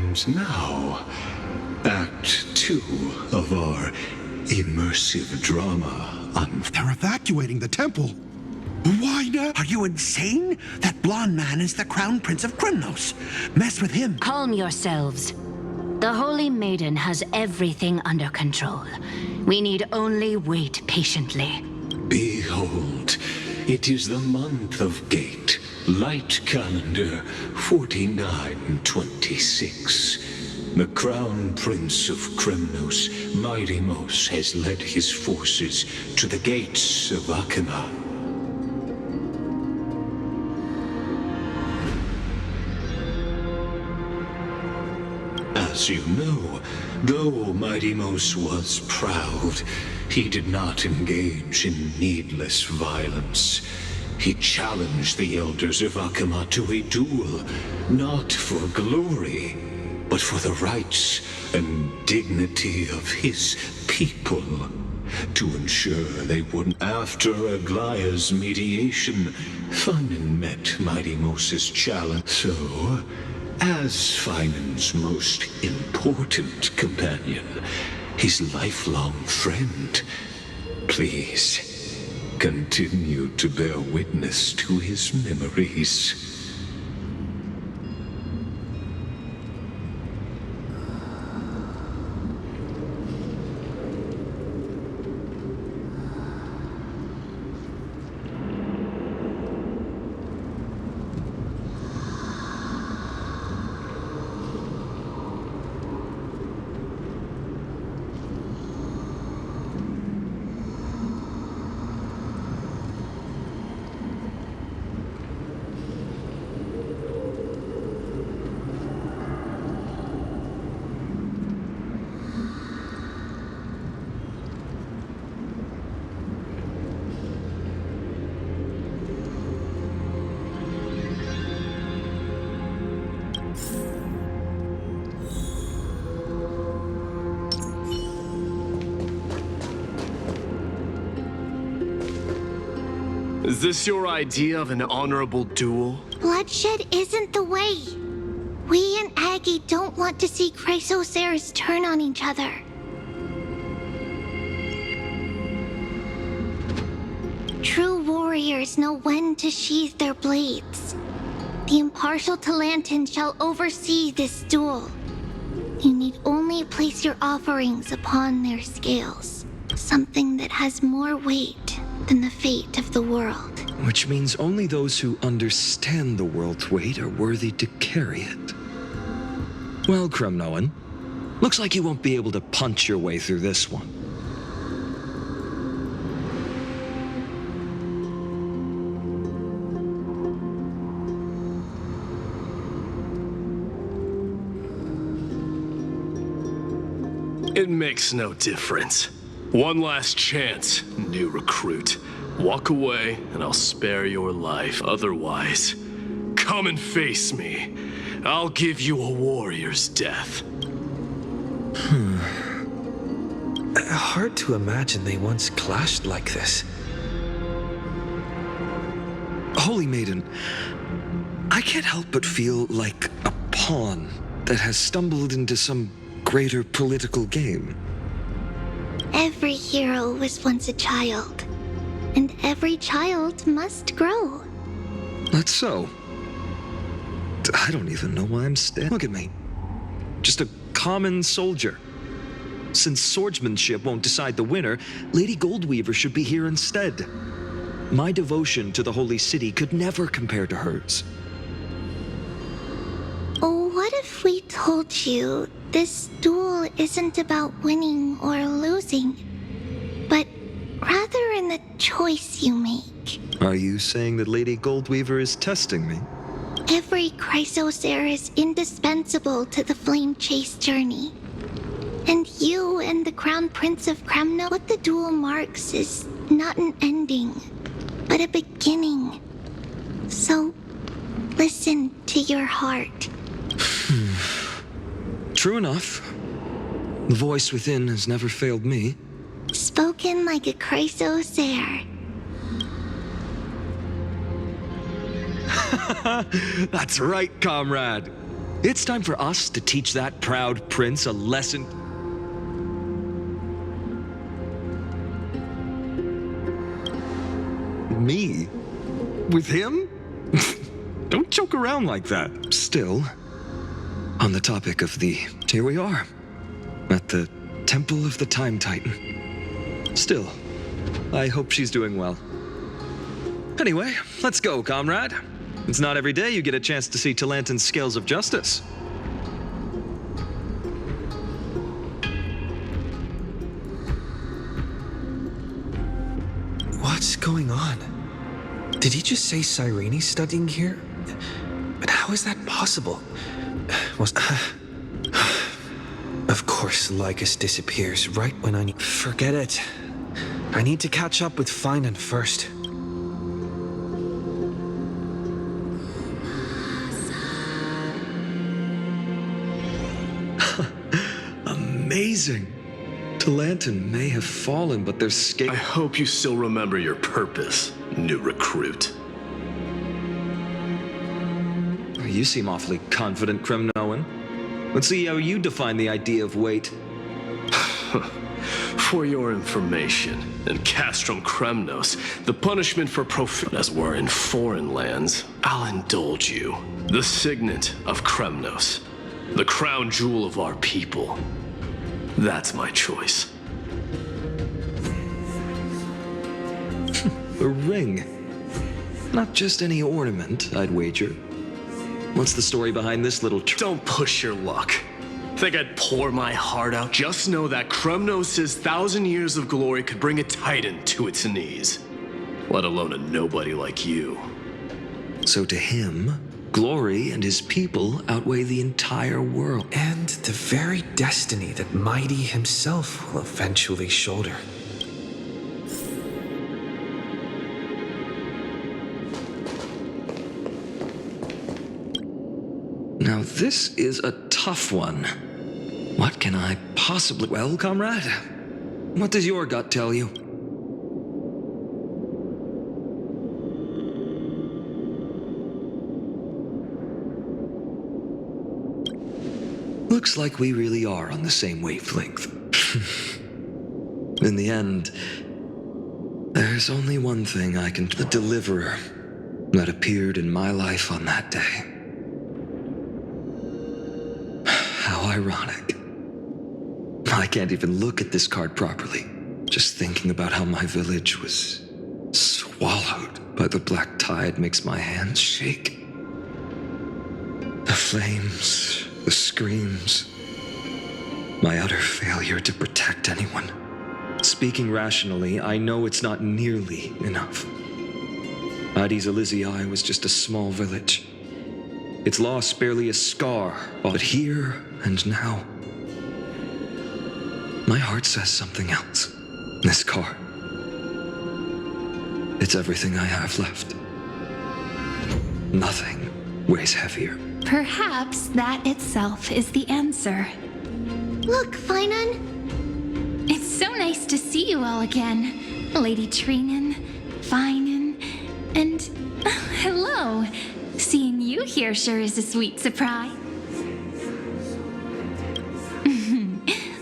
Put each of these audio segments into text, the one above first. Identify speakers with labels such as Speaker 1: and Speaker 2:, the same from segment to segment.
Speaker 1: And now, Act 2 of our immersive drama on...
Speaker 2: They're evacuating the temple. Why not?
Speaker 3: Are you insane? That blonde man is the Crown Prince of Krymnos. Mess with him.
Speaker 4: Calm yourselves. The Holy Maiden has everything under control. We need only wait patiently.
Speaker 1: Behold, it is the month of Gate, light calendar 4926. The Crown Prince of Krymnos, Mightymos, has led his forces to the gates of Akima. As you know, though Mightymos was proud, he did not engage in needless violence. He challenged the elders of Akima to a duel, not for glory, but for the rights and dignity of his people, to ensure they wouldn't. After Aglaya's mediation, Finan met Mightymos' challenge. So, as Finan's most important companion, his lifelong friend, please continue to bear witness to his memories.
Speaker 5: Is this your idea of an honorable duel?
Speaker 6: Bloodshed isn't the way. We and Aggie don't want to see Chrysoceres turn on each other. True warriors know when to sheathe their blades. The impartial Talantan shall oversee this duel. You need only place your offerings upon their scales. Something that has more weight than the fate of the world.
Speaker 7: Which means only those who understand the world's weight are worthy to carry it. Well, Krymnoan, looks like you won't be able to punch your way through this one.
Speaker 5: It makes no difference. One last chance, new recruit. Walk away, and I'll spare your life. Otherwise, come and face me. I'll give you a warrior's death.
Speaker 8: Hard to imagine they once clashed like this.
Speaker 7: Holy Maiden, I can't help but feel like a pawn that has stumbled into some greater political game.
Speaker 6: Every hero was once a child, and every child must grow.
Speaker 7: That's so. I don't even know why I'm standing. Look at me. Just a common soldier. Since swordsmanship won't decide the winner, Lady Goldweaver should be here instead. My devotion to the Holy City could never compare to hers.
Speaker 6: Oh, what if we told you this duel isn't about winning or losing, but rather in the choice you make?
Speaker 7: Are you saying that Lady Goldweaver is testing me?
Speaker 6: Every Chrysocer is indispensable to the Flame Chase journey. And you and the Crown Prince of Krymnos, what the duel marks is not an ending, but a beginning. So, listen to your heart.
Speaker 7: True enough. The voice within has never failed me.
Speaker 6: Spoken like a Chrysocer.
Speaker 7: That's right, comrade. It's time for us to teach that proud prince a lesson. Me? With him? Don't joke around like that. Still, on the topic of here we are, at the Temple of the Time Titan. Still, I hope she's doing well. Anyway, let's go, comrade. It's not every day you get a chance to see Talantin's scales of justice.
Speaker 8: What's going on? Did he just say Cyrene's studying here? But how is that possible? Of course, Lycus disappears right when I need... Forget it. I need to catch up with Finan first.
Speaker 7: Amazing. Talantin may have fallen, but their scale...
Speaker 5: I hope you still remember your purpose, new recruit.
Speaker 7: You seem awfully confident, Kremnoan. Let's see how you define the idea of weight.
Speaker 5: For your information, in Castrum Kremnos, the punishment for as we're in foreign lands, I'll indulge you. The signet of Kremnos, the crown jewel of our people. That's my choice.
Speaker 7: A ring. Not just any ornament, I'd wager. What's the story behind this little
Speaker 5: Don't push your luck. Think I'd pour my heart out? Just know that Kremnos' 1,000 years of glory could bring a titan to its knees. Let alone a nobody like you.
Speaker 7: So to him, glory and his people outweigh the entire world.
Speaker 8: And the very destiny that Mighty himself will eventually shoulder.
Speaker 7: Now this is a tough one. What can I possibly... Well, comrade, what does your gut tell you? Looks like we really are on the same wavelength. In the end, there's only one thing I can... The deliverer that appeared in my life on that day. How ironic. I can't even look at this card properly. Just thinking about how my village was swallowed by the black tide makes my hands shake. The flames, the screams, my utter failure to protect anyone. Speaking rationally, I know it's not nearly enough. Addis Elysiae was just a small village. Its loss barely a scar, but here and now, my heart says something else. This card, it's everything I have left. Nothing weighs heavier.
Speaker 9: Perhaps that itself is the answer.
Speaker 6: Look, Finan.
Speaker 9: It's so nice to see you all again. Lady Trinan, Finan, and hello. Seeing you here sure is a sweet surprise.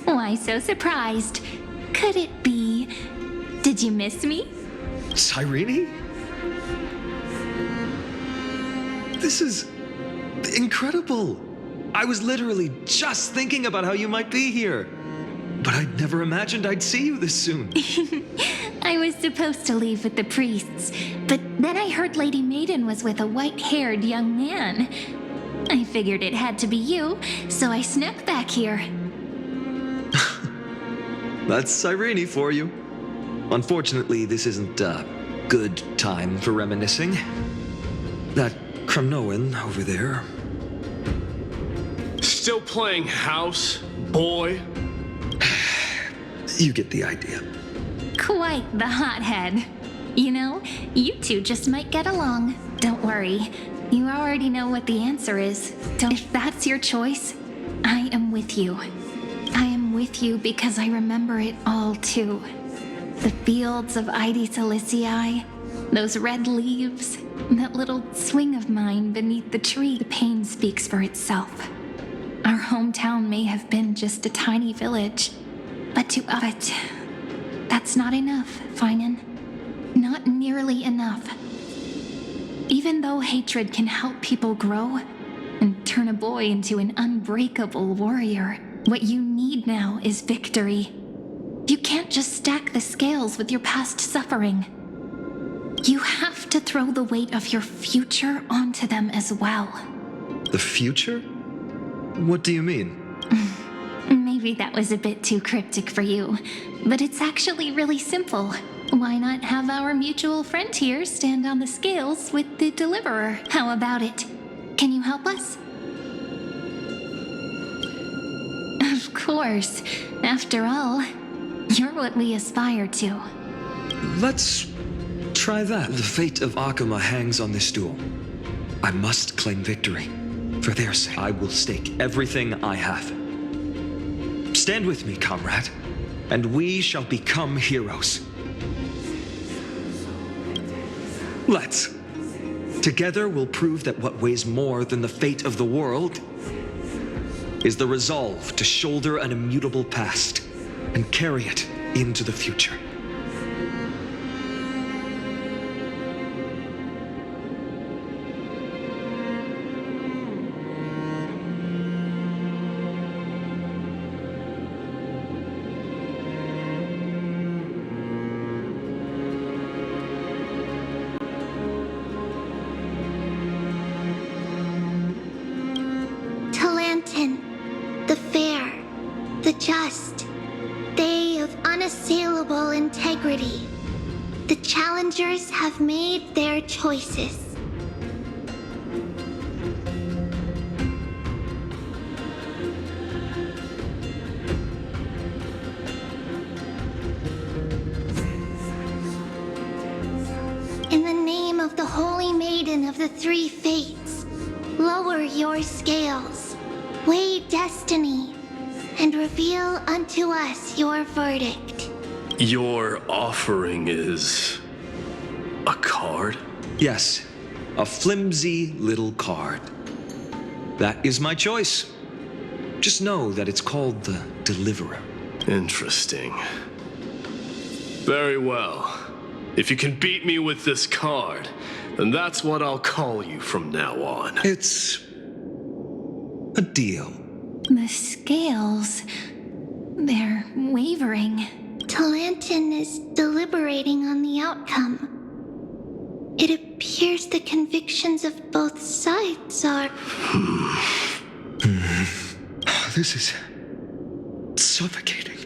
Speaker 9: Why so surprised? Could it be... Did you miss me?
Speaker 7: Cyrene? This is incredible. I was literally just thinking about how you might be here. But I'd never imagined I'd see you this soon.
Speaker 9: I was supposed to leave with the priests, but then I heard Lady Maiden was with a white-haired young man. I figured it had to be you, so I snuck back here.
Speaker 7: That's Cyrene for you. Unfortunately, this isn't a good time for reminiscing. That Kremnoan over there.
Speaker 5: Still playing house, boy?
Speaker 7: You get the idea.
Speaker 9: Quite the hothead. You know, you two just might get along. Don't worry. You already know what the answer is. If that's your choice, I am with you. I am with you because I remember it all too. The fields of Addis Elysiae, those red leaves, That little swing of mine beneath the tree, the pain speaks for itself. Our hometown may have been just a tiny village, but that's not enough, Finan. Not nearly enough. Even though hatred can help people grow and turn a boy into an unbreakable warrior, what you need now is victory. You can't just stack the scales with your past suffering. You have to throw the weight of your future onto them as well.
Speaker 7: The future? What do you mean?
Speaker 9: Maybe that was a bit too cryptic for you, but it's actually really simple. Why not have our mutual friend here stand on the scales with the deliverer? How about it? Can you help us? Of course. After all, you're what we aspire to.
Speaker 7: Let's try that. The fate of Akuma hangs on this duel. I must claim victory. For their sake, I will stake everything I have. Stand with me, comrade, and we shall become heroes. Let's. Together we'll prove that what weighs more than the fate of the world is the resolve to shoulder an immutable past and carry it into the future.
Speaker 6: The fair, the just, they of unassailable integrity. The challengers have made their choices. In the name of the Holy Maiden of the Three Fates, lower your scales. Weigh destiny, and reveal unto us your verdict.
Speaker 5: Your offering is a card?
Speaker 7: Yes, a flimsy little card. That is my choice. Just know that it's called the Deliverer.
Speaker 5: Interesting. Very well. If you can beat me with this card, then that's what I'll call you from now on.
Speaker 7: It's a deal.
Speaker 9: The scales, they're wavering.
Speaker 6: Talantin is deliberating on the outcome. It appears the convictions of both sides are...
Speaker 2: This is suffocating.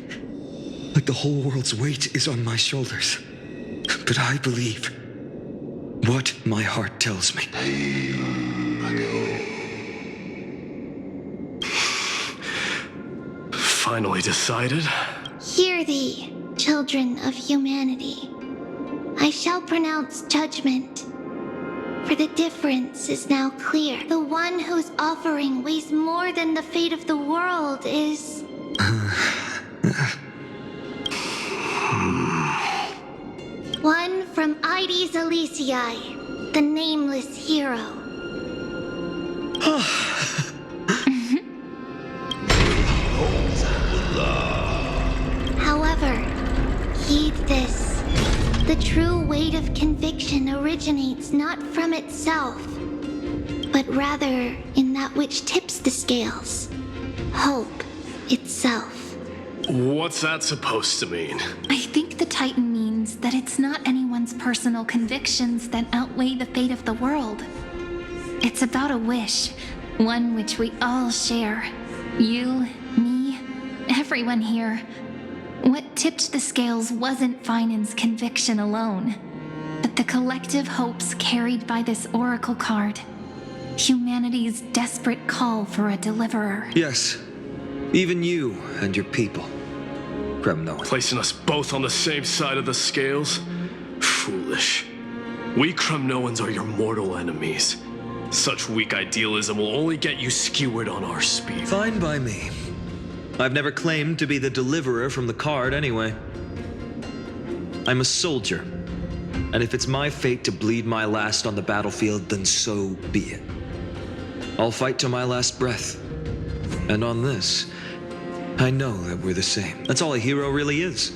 Speaker 2: Like the whole world's weight is on my shoulders. But I believe what my heart tells me.
Speaker 5: Finally decided?
Speaker 6: Hear thee, children of humanity. I shall pronounce judgment. For the difference is now clear. The one whose offering weighs more than the fate of the world is... one from Ides Elysiae, the nameless hero. However, heed this. The true weight of conviction originates not from itself, but rather in that which tips the scales. Hope itself.
Speaker 5: What's that supposed to mean?
Speaker 9: I think the Titan means that it's not anyone's personal convictions that outweigh the fate of the world. It's about a wish, one which we all share. You, me, everyone here. What tipped the scales wasn't Finan's conviction alone, but the collective hopes carried by this oracle card. Humanity's desperate call for a deliverer.
Speaker 7: Yes, even you and your people. Kremnoan.
Speaker 5: Placing us both on the same side of the scales? Foolish. We Kremnoans are your mortal enemies. Such weak idealism will only get you skewered on our speed.
Speaker 7: Fine by me. I've never claimed to be the deliverer from the card anyway. I'm a soldier. And if it's my fate to bleed my last on the battlefield, then so be it. I'll fight to my last breath. And on this, I know that we're the same. That's all a hero really is.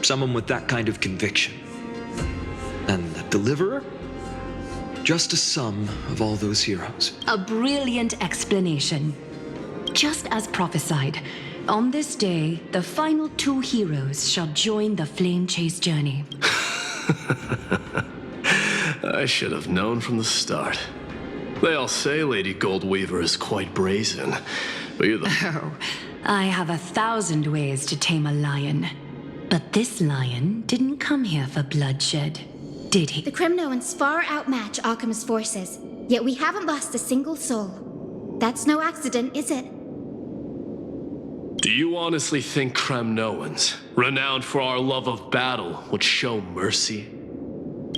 Speaker 7: Someone with that kind of conviction. And the deliverer? Just a sum of all those heroes.
Speaker 4: A brilliant explanation. Just as prophesied, on this day, the final 2 heroes shall join the Flame Chase journey.
Speaker 5: I should have known from the start. They all say Lady Goldweaver is quite brazen, but you're the...
Speaker 4: Oh, I have 1,000 ways to tame a lion. But this lion didn't come here for bloodshed, did he?
Speaker 10: The Cremnoans far outmatch Occam's forces, yet we haven't lost a single soul. That's no accident, is it?
Speaker 5: Do you honestly think Cremnoans, renowned for our love of battle, would show mercy?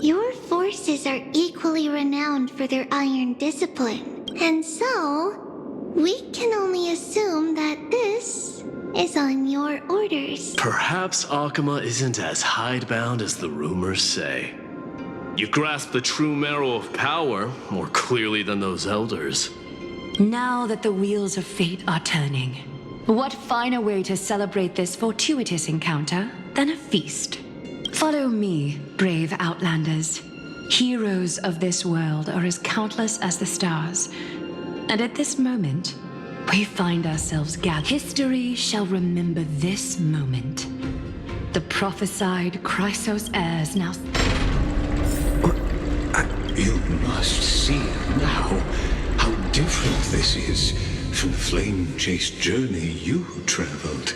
Speaker 6: Your forces are equally renowned for their iron discipline. And so, we can only assume that this is on your orders.
Speaker 5: Perhaps Akama isn't as hidebound as the rumors say. You grasp the true marrow of power more clearly than those elders.
Speaker 4: Now that the wheels of fate are turning, what finer way to celebrate this fortuitous encounter than a feast? Follow me, brave Outlanders. Heroes of this world are as countless as the stars. And at this moment, we find ourselves gathered. History shall remember this moment. The prophesied Chrysos heirs now...
Speaker 1: You must see now how different this is from the flame chase journey you traveled.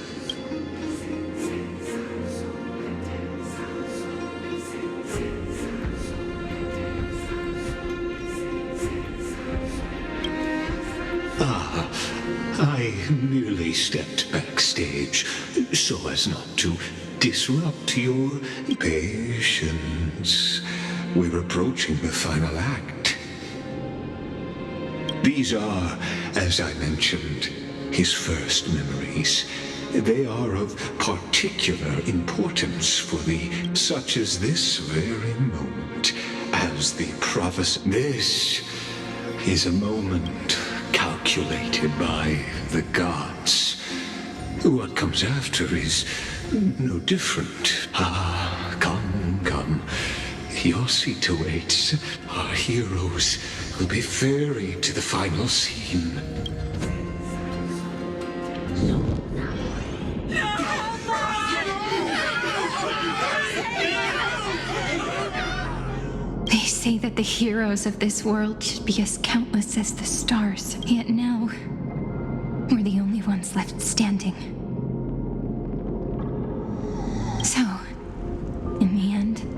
Speaker 1: I merely stepped backstage so as not to disrupt your patience. We're approaching the final act. These are, as I mentioned, his first memories. They are of particular importance for thee, such as this very moment, as the prophecy. This is a moment calculated by the gods. What comes after is no different. Ah, come. Your seat awaits. Our heroes will be ferried to the final scene.
Speaker 9: They say that the heroes of this world should be as countless as the stars, yet now, we're the only ones left standing. So, in the end,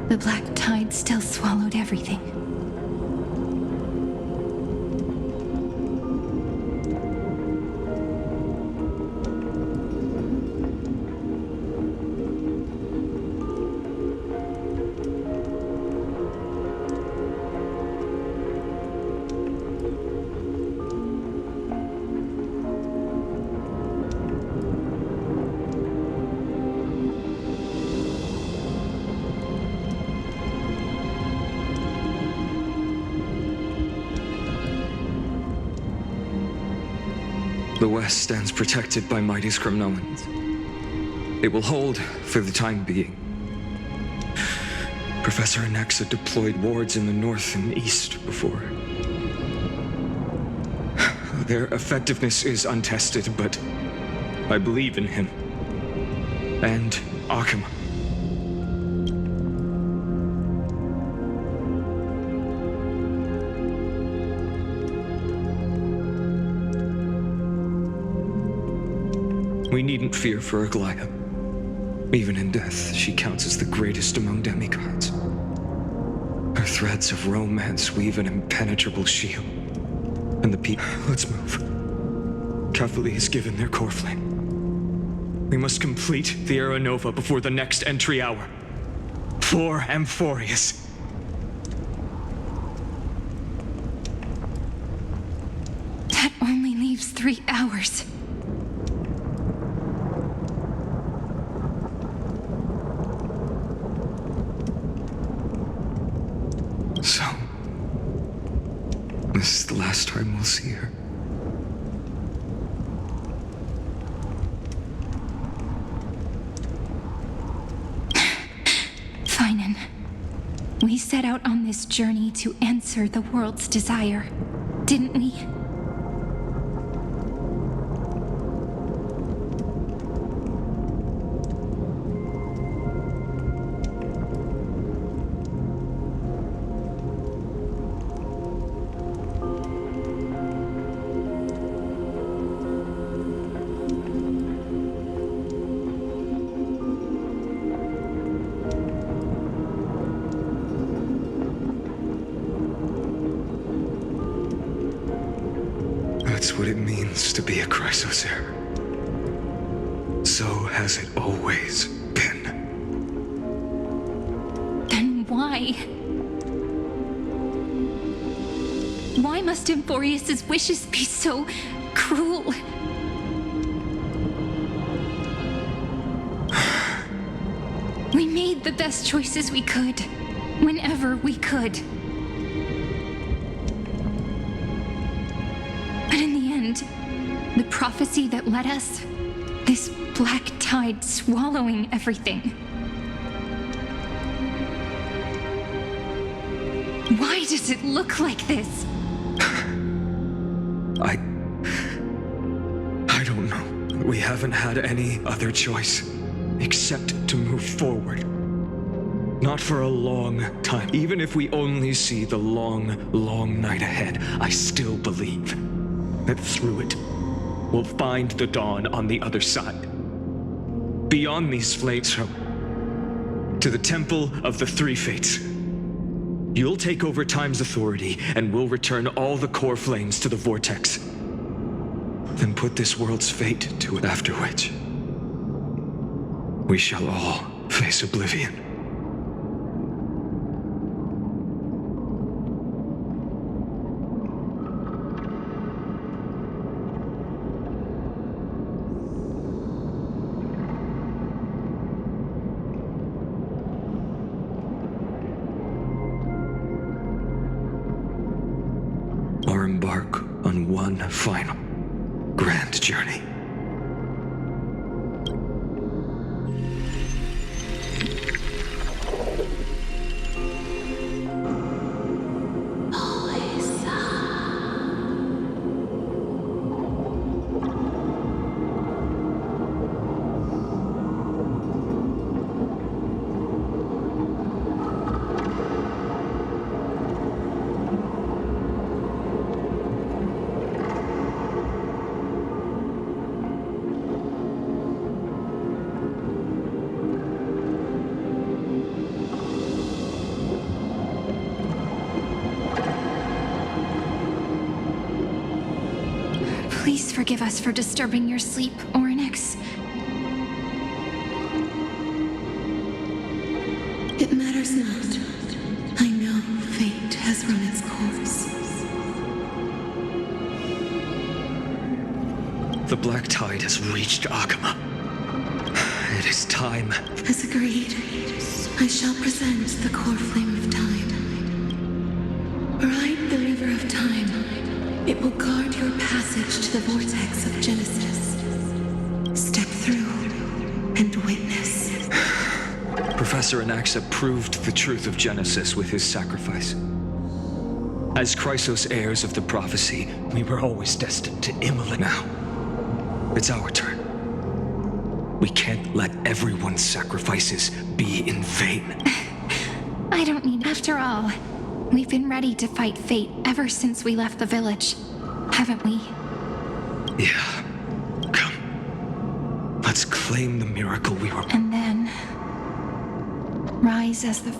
Speaker 9: the black tide still swallowed everything.
Speaker 2: The West stands protected by mighty Cremnoans. It will hold for the time being. Professor Anexa deployed wards in the north and east before. Their effectiveness is untested, but I believe in him. And Akama. We needn't fear for Aglaya. Even in death, she counts as the greatest among demigods. Her threads of romance weave an impenetrable shield. And the people... Let's move. Catholi has given their core flame. We must complete the Era Nova before the next entry hour. For Amphoreus.
Speaker 9: That only leaves 3 hours.
Speaker 2: will see her.
Speaker 9: Finan, we set out on this journey to answer the world's desire, didn't we?
Speaker 2: That's what it means to be a Chrysosaur. So has it always been.
Speaker 9: Then why? Why must amphoreus' wishes be so cruel? We made the best choices we could, whenever we could. But in the end, the prophecy that led us, this black tide swallowing everything. Why does it look like this?
Speaker 2: I don't know. We haven't had any other choice except to move forward. Not for a long time. Even if we only see the long, long night ahead, I still believe that through it, we'll find the dawn on the other side. Beyond these flames, to the Temple of the Three Fates. You'll take over Time's authority, and we'll return all the core flames to the Vortex. Then put this world's fate to it, after which we shall all face oblivion. Or embark on one final grand journey.
Speaker 9: Please forgive us for disturbing your sleep, Orynyx.
Speaker 11: It matters not. I know fate has run its course.
Speaker 2: The black tide has reached Akama. It is time.
Speaker 11: As agreed, I shall present the core flame of time. Ride the river of time. It will guard your passage to the vortex of Genesis. Step through and witness.
Speaker 2: Professor Anaxa proved the truth of Genesis with his sacrifice. As Chrysos heirs of the prophecy, we were always destined to immolate. Now, it's our turn. We can't let everyone's sacrifices be in vain.
Speaker 9: I don't need. After all, we've been ready to fight fate ever since we left the village, haven't we?
Speaker 2: Yeah. Come. Let's claim the miracle we were.
Speaker 9: And then rise as the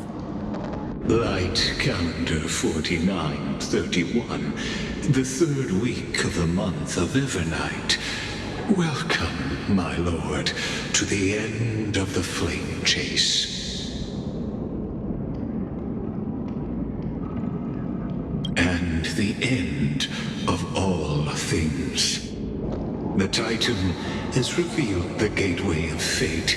Speaker 1: Light calendar 4931, the third week of the month of Evernight. Welcome, my lord, to the end of the flame chase. And the end of all things. The Titan has revealed the gateway of fate.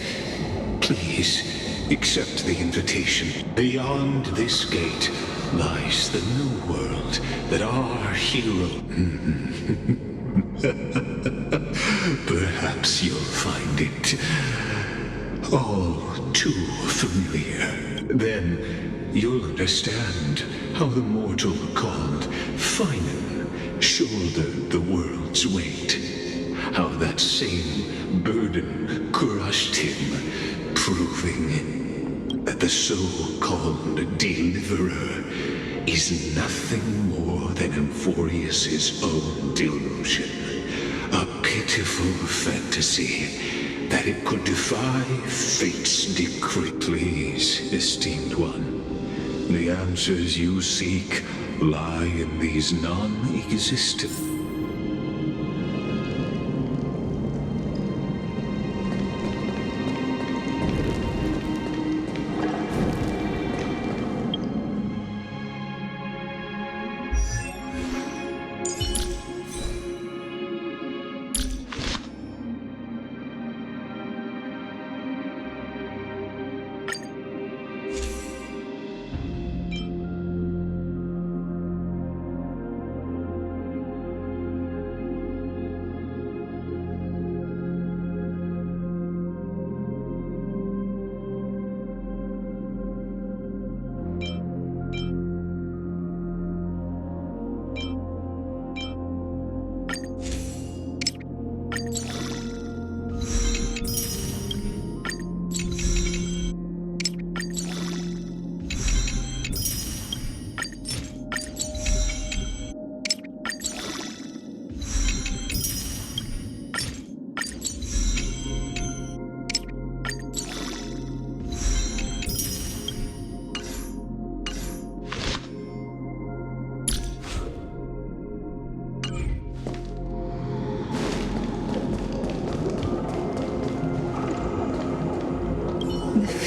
Speaker 1: Please, accept the invitation. Beyond this gate lies the new world that our hero... Perhaps you'll find it all too familiar. Then you'll understand how the mortal called Finan shouldered the world's weight. How that same burden crushed him, proving that the so-called deliverer is nothing more than amphoreus' own delusion. A pitiful fantasy that it could defy fate's decree. Please, esteemed one, the answers you seek lie in these non-existent...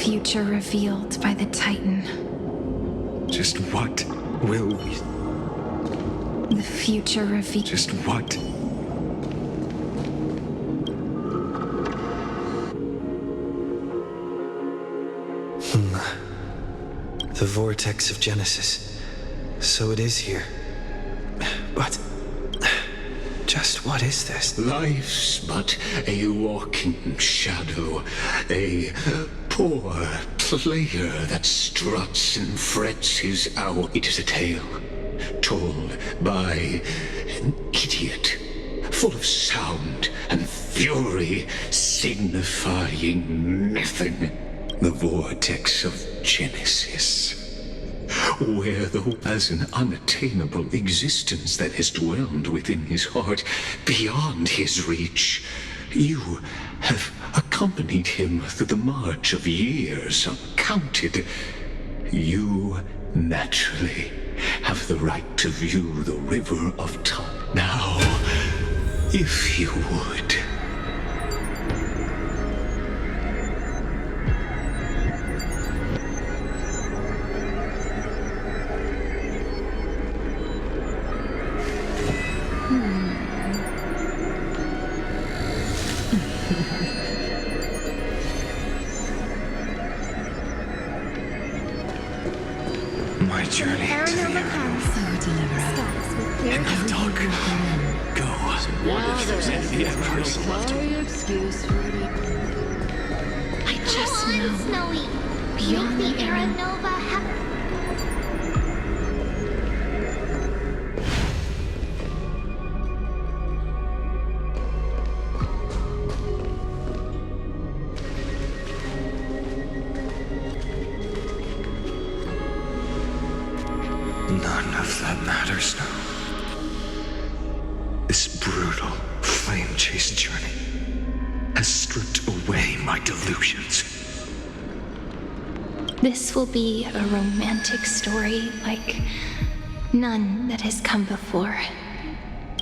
Speaker 9: Future revealed by the Titan.
Speaker 2: Just what will we...
Speaker 9: The future revealed...
Speaker 2: Just what?
Speaker 8: The vortex of Genesis. So it is here. But... just what is this?
Speaker 1: Life's but a walking shadow, a poor player that struts and frets his hour. It is a tale told by an idiot, full of sound and fury, signifying nothing. The vortex of Genesis. Where, though as an unattainable existence that has dwelled within his heart, beyond his reach, you have accompanied him through the march of years uncounted. You naturally have the right to view the river of time. Now, if you would...
Speaker 2: My journey to the
Speaker 5: Enough talk. Go. What if there's any emperors left?
Speaker 9: I just
Speaker 6: Come on,
Speaker 9: know.
Speaker 6: Snowy.
Speaker 9: Beyond
Speaker 6: Make
Speaker 9: the
Speaker 6: the
Speaker 9: era.
Speaker 6: Aranova
Speaker 2: None of that matters now. This brutal, flame-chased journey has stripped away my delusions.
Speaker 9: This will be a romantic story like none that has come before.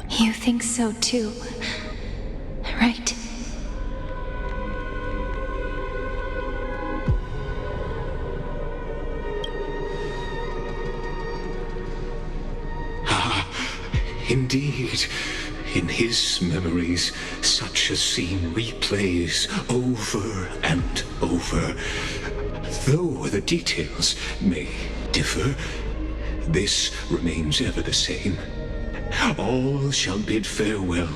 Speaker 9: You think so too, right?
Speaker 1: Indeed, in his memories, such a scene replays over and over. Though the details may differ, this remains ever the same. All shall bid farewell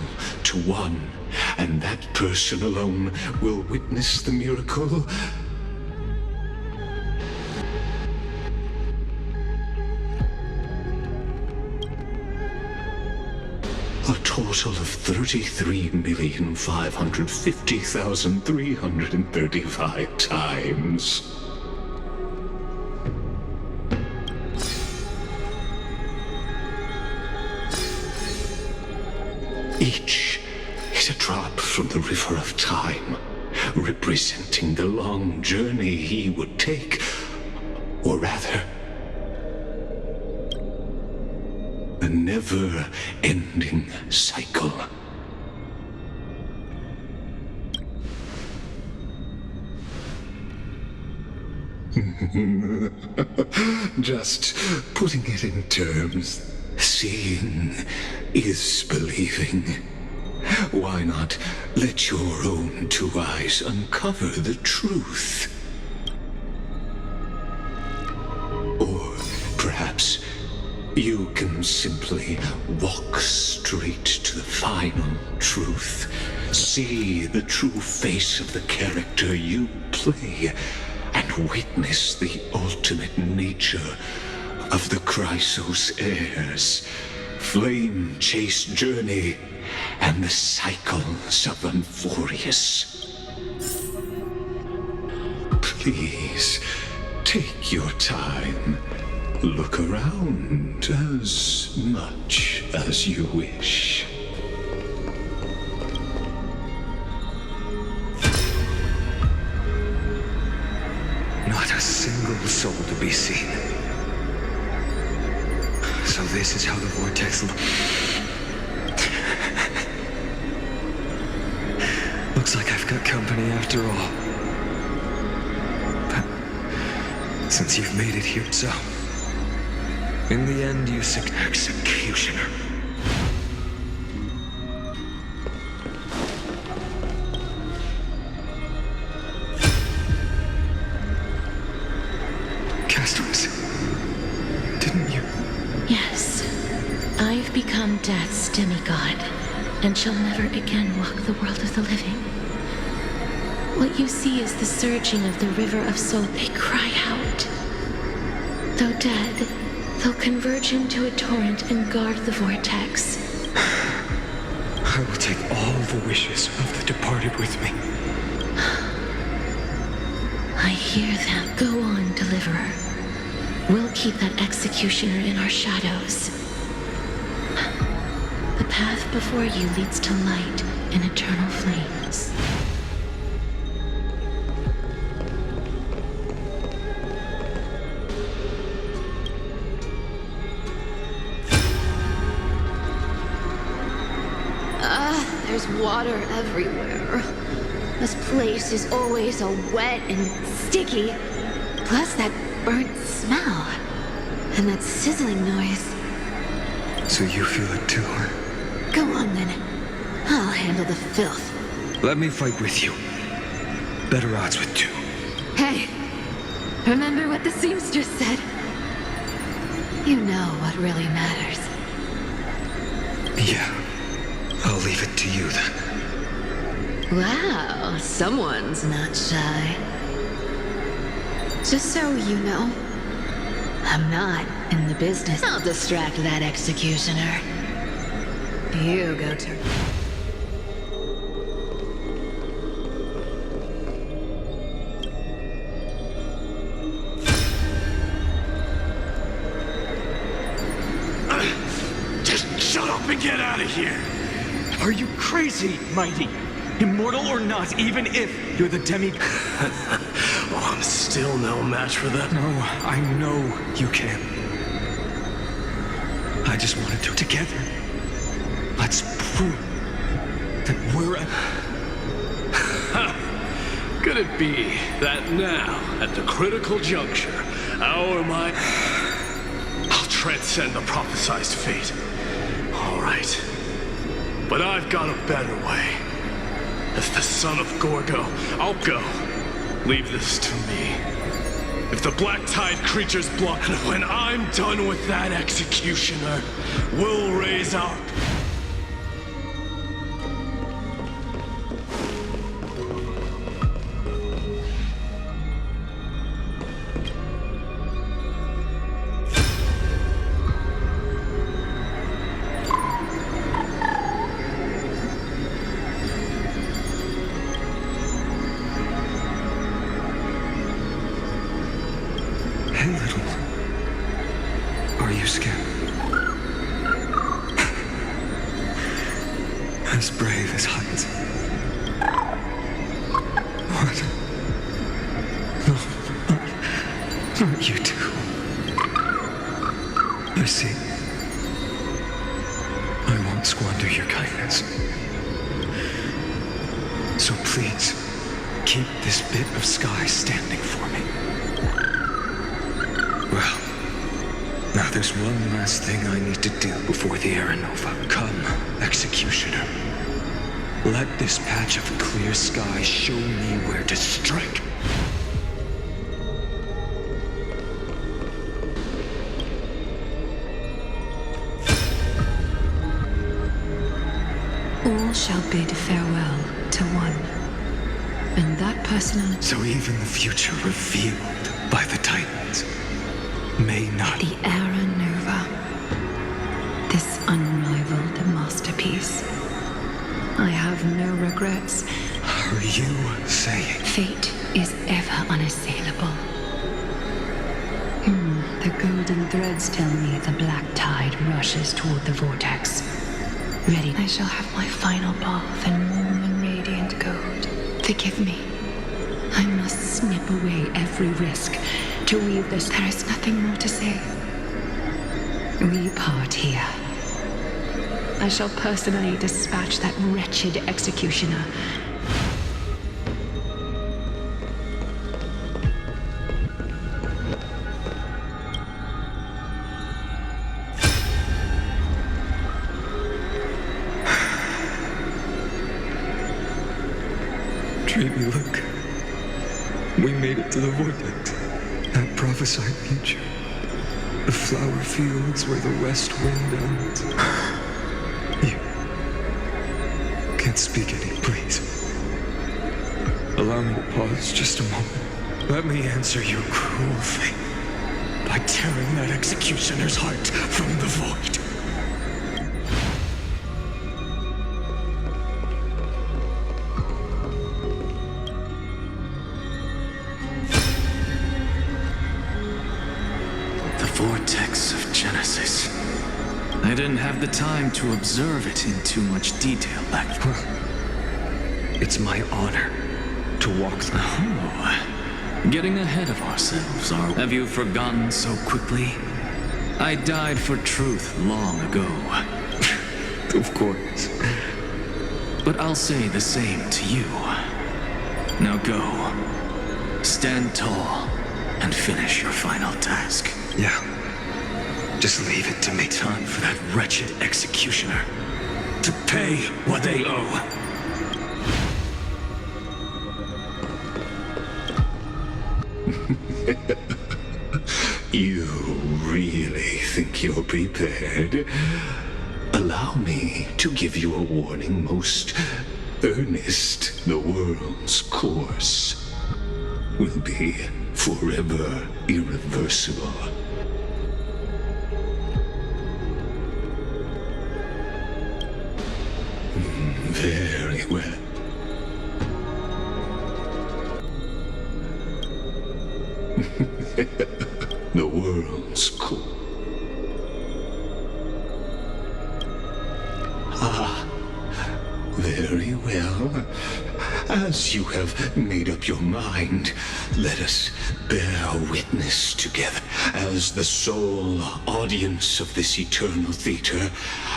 Speaker 1: to one, and that person alone will witness the miracle. A total of 33,550,335 times. Each is a drop from the river of time, representing the long journey he would take, or rather, the never-ending cycle. Just putting it in terms, seeing is believing. Why not let your own two eyes uncover the truth? Or perhaps you can simply walk straight to the final truth. See the true face of the character you play, and witness the ultimate nature of the Chrysos heirs, flame-chase journey, and the cycles of amphoreus. Please, take your time. Look around as much as you wish.
Speaker 2: Not a single soul to be seen. So this is how the vortex looks like I've got company after all. But since you've made it here, so in the end, you executioner. Castaways, didn't you?
Speaker 11: Yes. I've become Death's demigod, and shall never again walk the world of the living. What you see is the surging of the river of soul. They cry out. Though dead, they'll converge into a torrent and guard the vortex.
Speaker 2: I will take all the wishes of the departed with me.
Speaker 11: I hear them. Go on, Deliverer. We'll keep that executioner in our shadows. The path before you leads to light and eternal flames.
Speaker 4: There's water everywhere. This place is always so wet and sticky. Plus that burnt smell. And that sizzling noise.
Speaker 2: So you feel it too, huh?
Speaker 4: Go on then. I'll handle the filth.
Speaker 2: Let me fight with you. Better odds with two.
Speaker 4: Hey, remember what the seamstress said? You know what really matters.
Speaker 2: Yeah. I'll leave it to you then.
Speaker 4: Wow, someone's not shy. Just so you know, I'm not in the business. I'll distract that executioner. You go to...
Speaker 5: Just shut up and get out of here!
Speaker 7: Are you crazy, Mighty? Immortal or not, even if you're the
Speaker 5: Oh, I'm still no match for that.
Speaker 2: No, I know you can. I just wanted to. Together, let's prove that we're
Speaker 5: Could it be that now, at the critical juncture, I'll transcend the prophesized fate. All right. But I've got a better way. As the son of Gorgo, I'll go. Leave this to me. If the Black Tide creatures block, and when I'm done with that executioner, we'll raise our...
Speaker 2: Hey, little one. Are you scared? As brave as heights. What? No, not you two. I see. I won't squander your kindness. So please, keep this bit of sky standing for me. Well, now there's one last thing I need to do before the Era Nova. Come, Executioner. Let this patch of clear sky show me where to strike.
Speaker 4: All shall bid farewell to one. And that personal...
Speaker 2: So even the future revealed by the Titans may not...
Speaker 4: The Era Nova. This unrivaled masterpiece. I have no regrets.
Speaker 2: Are you saying...
Speaker 4: Fate is ever unassailable. The golden threads tell me the black tide rushes toward the vortex. Ready, I shall have my final bath in warm and radiant gold. Forgive me. I must snip away every risk to weave this. There is nothing more to say. We part here. I shall personally dispatch that wretched executioner.
Speaker 2: Dreamy, look. We made it to the vortex. That prophesied future. The flower fields where the west wind ends. You can't speak any, please. Allow me to pause just a moment. Let me answer your cruel fate by tearing that executioner's heart from the void.
Speaker 12: Vortex of Genesis. I didn't have the time to observe it in too much detail back then.
Speaker 2: It's my honor to walk through.
Speaker 12: Oh, getting ahead of ourselves, are we? Have you forgotten so quickly? I died for truth long ago.
Speaker 2: Of course.
Speaker 12: But I'll say the same to you. Now go. Stand tall and finish your final task.
Speaker 2: Yeah. Just leave it to me.
Speaker 12: Time for that wretched executioner to pay what they owe.
Speaker 1: You really think you're prepared? Allow me to give you a warning, most earnest. The world's course will be forever irreversible. Very well. The world's cool. Ah, very well. As you have made up your mind, let us bear witness together. As the sole audience of this eternal theater,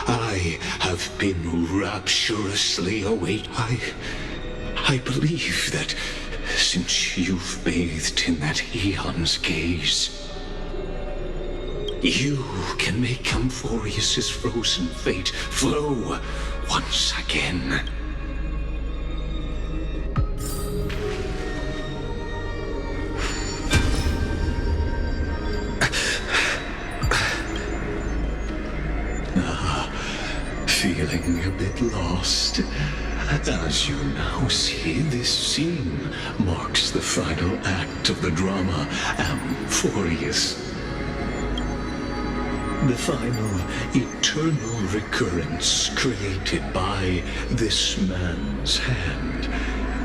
Speaker 1: I have been rapturously await. I believe that since you've bathed in that eon's gaze, you can make Amphoreus's frozen fate flow once again. getting a bit lost. As you now see, this scene marks the final act of the drama Amphoreus. The final eternal recurrence created by this man's hand,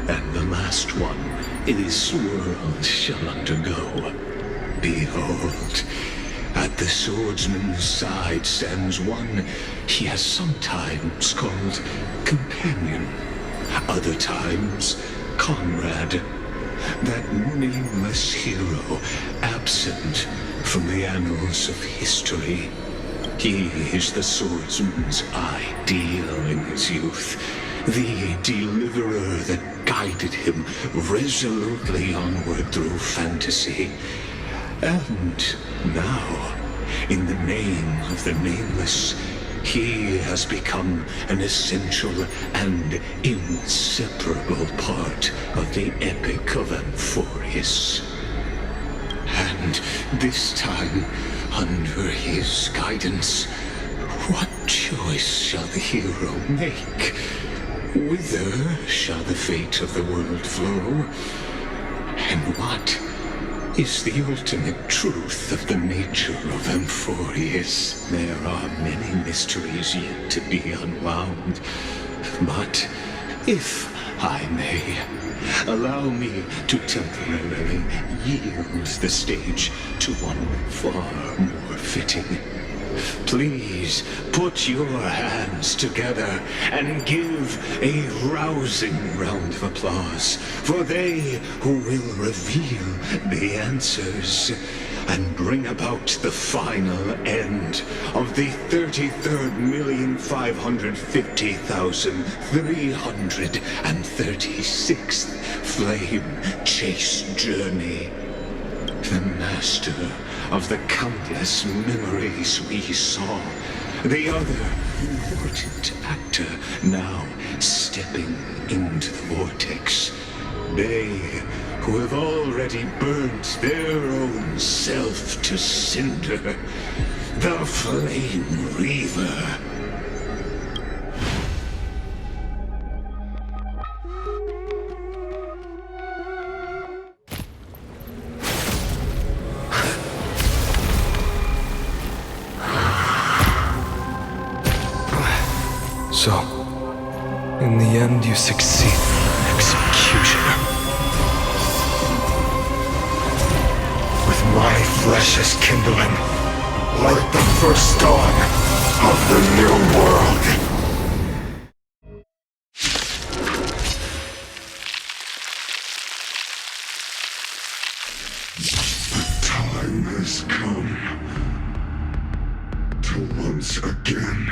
Speaker 1: and the last one this world shall undergo. Behold, at the swordsman's side stands one he has sometimes called companion, other times comrade, that nameless hero absent from the annals of history. He is the swordsman's ideal in his youth, the deliverer that guided him resolutely onward through fantasy. And now, in the name of the nameless, he has become an essential and inseparable part of the epic of Amphoreus. And this time, under his guidance, what choice shall the hero make? Whither shall the fate of the world flow? And what is the ultimate truth of the nature of Amphoreus? There are many mysteries yet to be unwound, but if I may, allow me to temporarily yield the stage to one far more fitting. Please put your hands together and give a rousing round of applause for they who will reveal the answers and bring about the final end of the 33,550,336th flame chase journey. The master of the countless memories we saw, the other important actor now stepping into the vortex. They who have already burnt their own self to cinder, the Flame Reaver.
Speaker 2: So, in the end, you succeed. Executioner. With my flesh as kindling, like the first dawn of the new world.
Speaker 1: The time has come to once again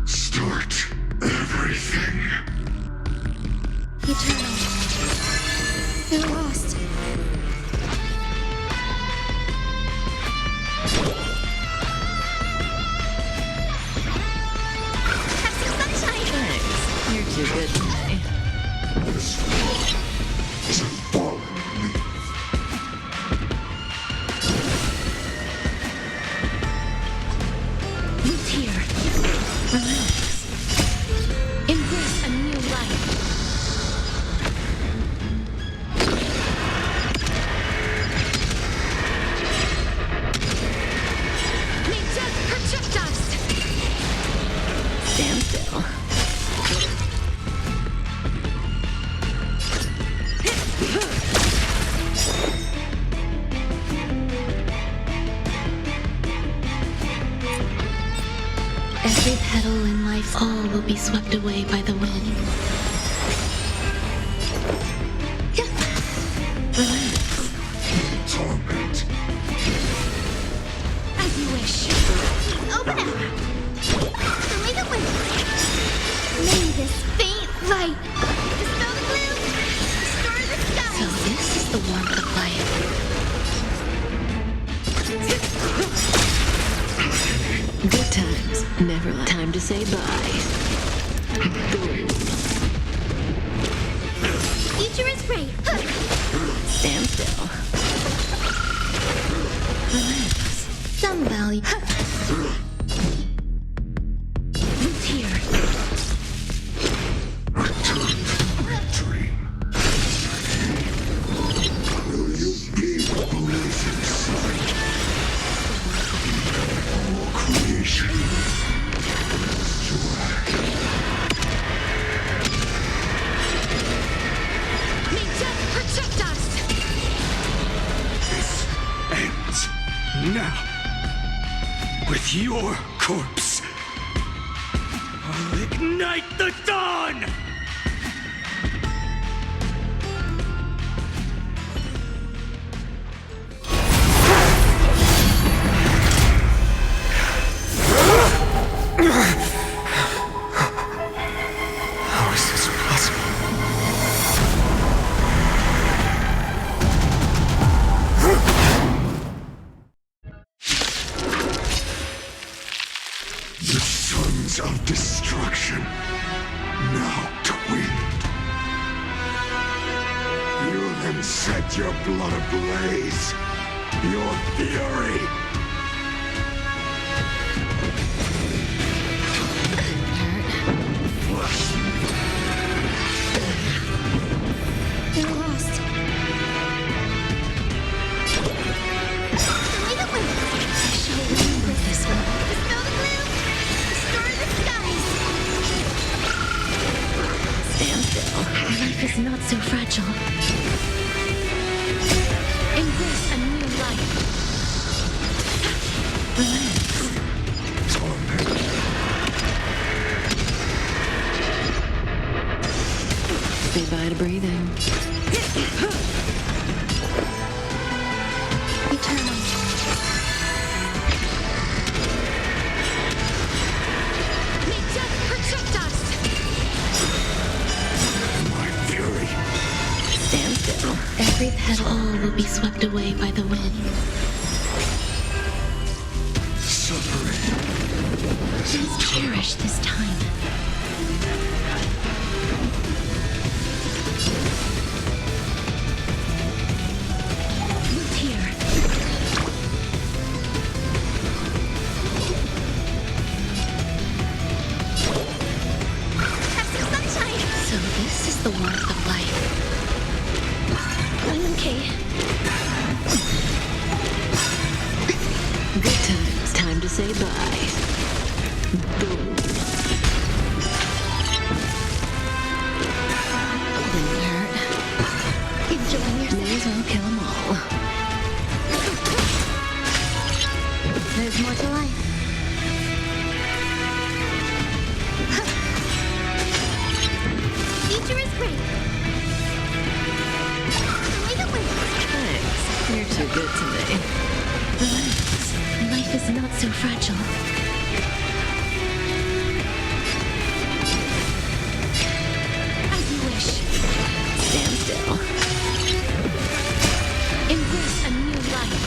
Speaker 1: start everything.
Speaker 10: Eternal. They're lost.
Speaker 11: Have some sunshine! Thanks. You're too good today.
Speaker 1: This world is a fallen leaf.
Speaker 11: Look here. Relax. Embrace a new life. They just protect us! Stand still. Every petal in life's all will be swept away by the wind. Relax.
Speaker 1: Torment.
Speaker 10: As you wish. Open up. Only the wind. May this faint light dispel the gloom, restore the
Speaker 11: So
Speaker 10: skies.
Speaker 11: this is the warmth of life. Good times, never like time to say bye.
Speaker 10: Future is bright.
Speaker 11: Stand still. Relax.
Speaker 10: Some value.
Speaker 11: Look here.
Speaker 1: With your corpse, I'll ignite the dawn!
Speaker 2: How is this possible?
Speaker 1: The sons of destruction, now twinned. You then set your blood ablaze, your fury.
Speaker 10: You're lost. Leave it with me. I shall remember this one. Dispel the gloom. Restore the skies.
Speaker 11: Stand still. Life is not so fragile. Embrace a new life. Relax. Say bye to breathing.
Speaker 10: Eternal. May death protect us.
Speaker 1: My fury.
Speaker 11: Stand still. Every petal will be swept away by the wind.
Speaker 1: Suffering.
Speaker 11: Please cherish this time. Look here.
Speaker 10: Have some sunshine.
Speaker 11: So this is the warmth of life.
Speaker 10: I'm okay.
Speaker 11: Good times. Time to say bye. Boom. Didn't hurt.
Speaker 10: Enjoying yourself.
Speaker 11: May as well kill them all.
Speaker 10: There's more to life. Future is great. Leave it with me.
Speaker 11: Thanks. You're too good to me. Relax. Life is not so fragile.
Speaker 10: As you wish.
Speaker 11: Stand still. Embrace a new life.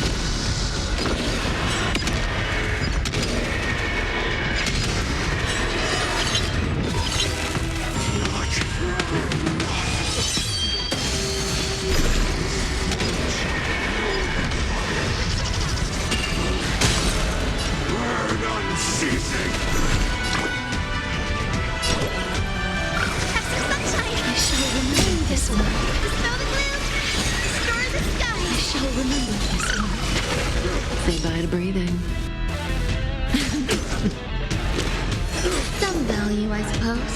Speaker 1: Burn unceasing.
Speaker 10: Have some sunshine.
Speaker 11: I shall remember this one.
Speaker 10: Dispel the gloom. Restore the
Speaker 11: I
Speaker 10: skies.
Speaker 11: shall remember this one. Say bye to breathing.
Speaker 10: Some value, I suppose.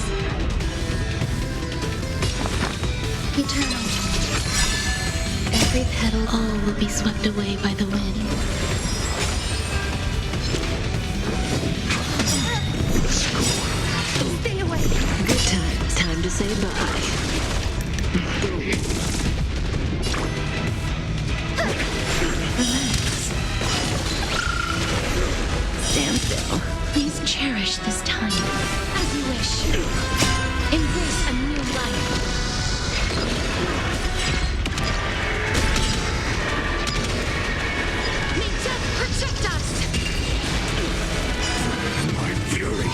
Speaker 10: Eternal.
Speaker 11: Every petal, all will be swept away by the wind.
Speaker 10: Stay away.
Speaker 11: Good times. Time to say bye. Boom. Relax. Stand still. Please cherish this time.
Speaker 10: As you wish.
Speaker 11: Embrace a new life.
Speaker 10: May death protect us.
Speaker 1: My fury.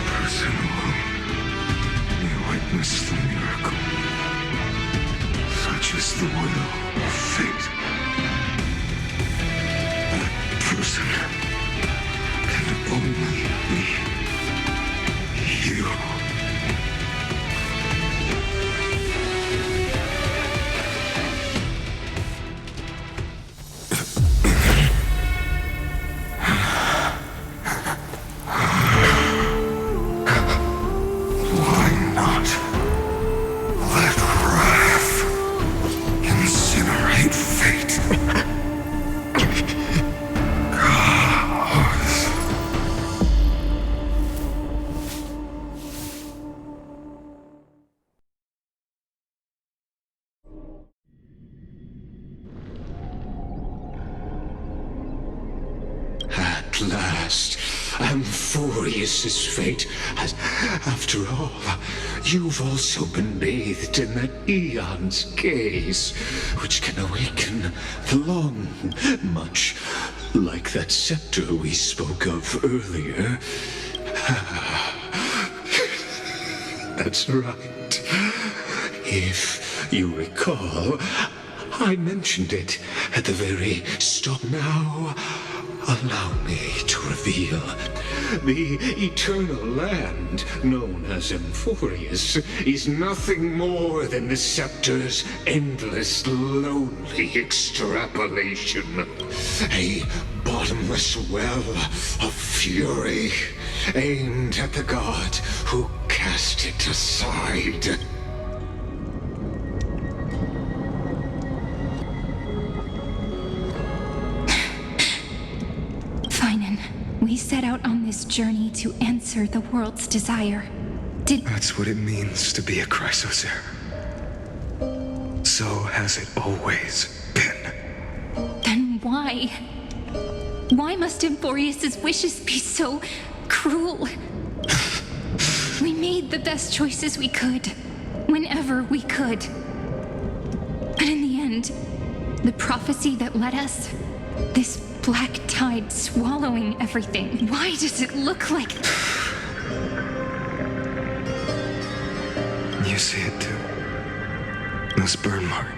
Speaker 1: Person alone may witness the miracle. Such is the will of fate. That person can only be you. Why not let wrath incinerate? At last, Amphoreus' fate has... After all, you've also been bathed in that eon's gaze, which can awaken the long, much like that scepter we spoke of earlier. That's right. If you recall, I mentioned it at the very start. Now, allow me to reveal. The eternal land, known as Amphoreus, is nothing more than the scepter's endless, lonely extrapolation. A bottomless well of fury, aimed at the god who cast it aside.
Speaker 9: We set out on this journey to answer the world's desire.
Speaker 2: That's what it means to be a Chrysosaur. So has it always been.
Speaker 9: Then why? Why must Amphoreus' wishes be so cruel? We made the best choices we could, whenever we could. But in the end, the prophecy that led us, this black tide swallowing everything. Why does it look like...
Speaker 2: You see it too. Those burn marks.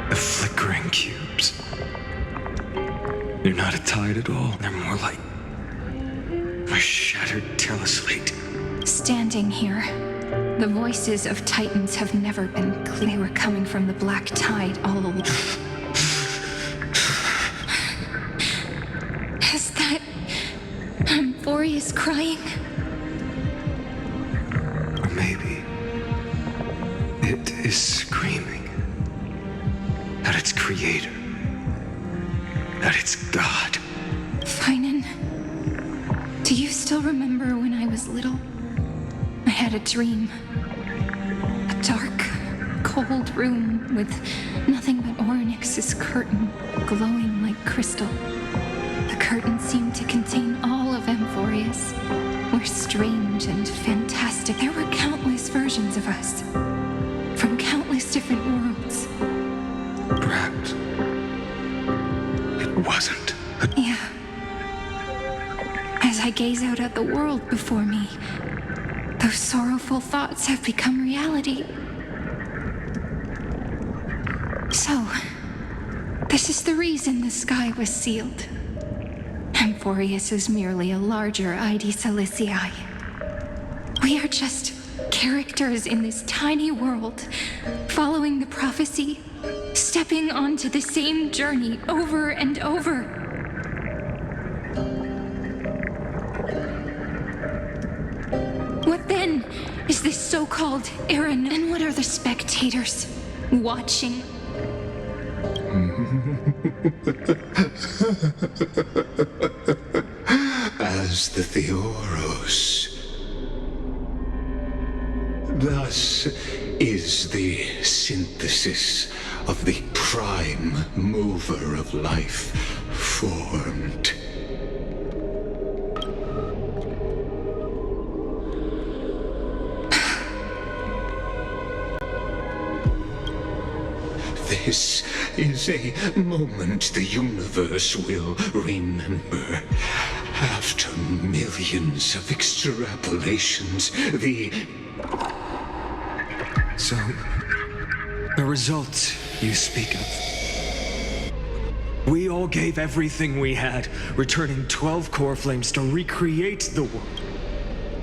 Speaker 2: The flickering cubes. They're not a tide at all. They're more like a shattered teleslate.
Speaker 9: Standing here, the voices of Titans have never been clear. They were coming from the black tide all along. Is that Amphoreus crying?
Speaker 2: Or maybe it is screaming at its creator, at its god.
Speaker 9: Finan, do you still remember when I was little? I had a dream. A dark, cold room with nothing but Orynyx's curtain glowing like crystal. The curtain seemed to contain all of Amphoreus. We're strange and fantastic. There were countless versions of us, from countless different worlds.
Speaker 2: Perhaps it wasn't.
Speaker 9: Yeah. As I gaze out at the world before me, those sorrowful thoughts have become reality. So, this is the reason the sky was sealed. Amphoreus is merely a larger ID Silicii. We are just characters in this tiny world, following the prophecy, stepping onto the same journey over and over. What then is this so-called era? And what are the spectators watching?
Speaker 1: As the Theoros. Thus is the synthesis of the prime mover of life formed. This is a moment the universe will remember. After millions of extrapolations,
Speaker 2: So, the results you speak of. We all gave everything we had, returning 12 core flames to recreate the world.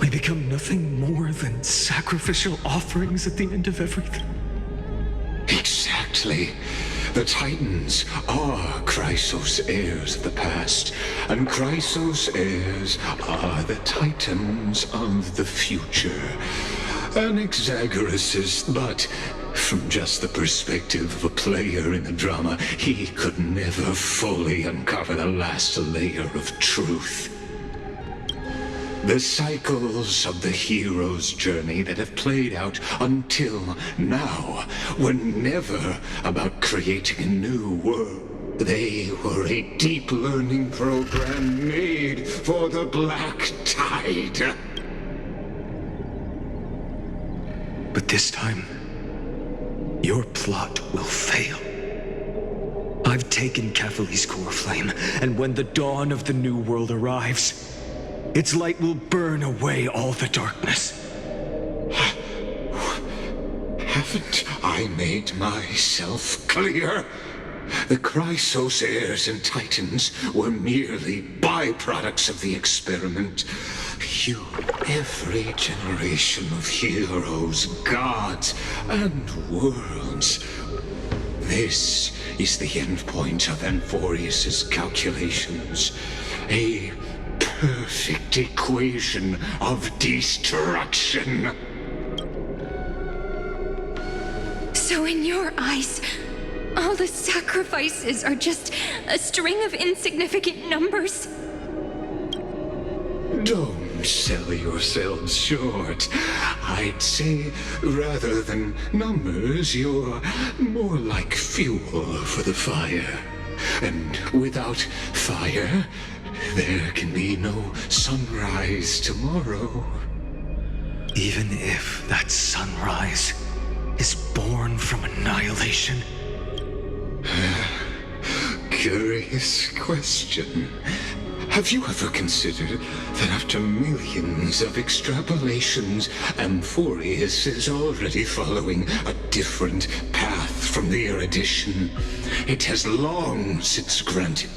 Speaker 2: We become nothing more than sacrificial offerings at the end of everything.
Speaker 1: Exactly. The Titans are Chrysos heirs of the past, and Chrysos heirs are the Titans of the future. Anaxagoras, but from just the perspective of a player in the drama, he could never fully uncover the last layer of truth. The cycles of the hero's journey that have played out until now were never about creating a new world. They were a deep learning program made for the Black Tide.
Speaker 2: But this time, your plot will fail. I've taken Catholi's core flame, and when the dawn of the new world arrives, its light will burn away all the darkness.
Speaker 1: Haven't I made myself clear? The Chrysos heirs and titans were merely byproducts of the experiment. You, every generation of heroes, gods, and worlds. This is the endpoint of Amphoreus' calculations. A perfect equation of destruction.
Speaker 4: So in your eyes, all the sacrifices are just a string of insignificant numbers?
Speaker 1: Don't sell yourselves short. I'd say, rather than numbers, you're more like fuel for the fire. And without fire, there can be no sunrise tomorrow.
Speaker 2: Even if that sunrise is born from annihilation?
Speaker 1: Curious question. Have you ever considered that after millions of extrapolations, Amphoreus is already following a different path from the erudition it has long since granted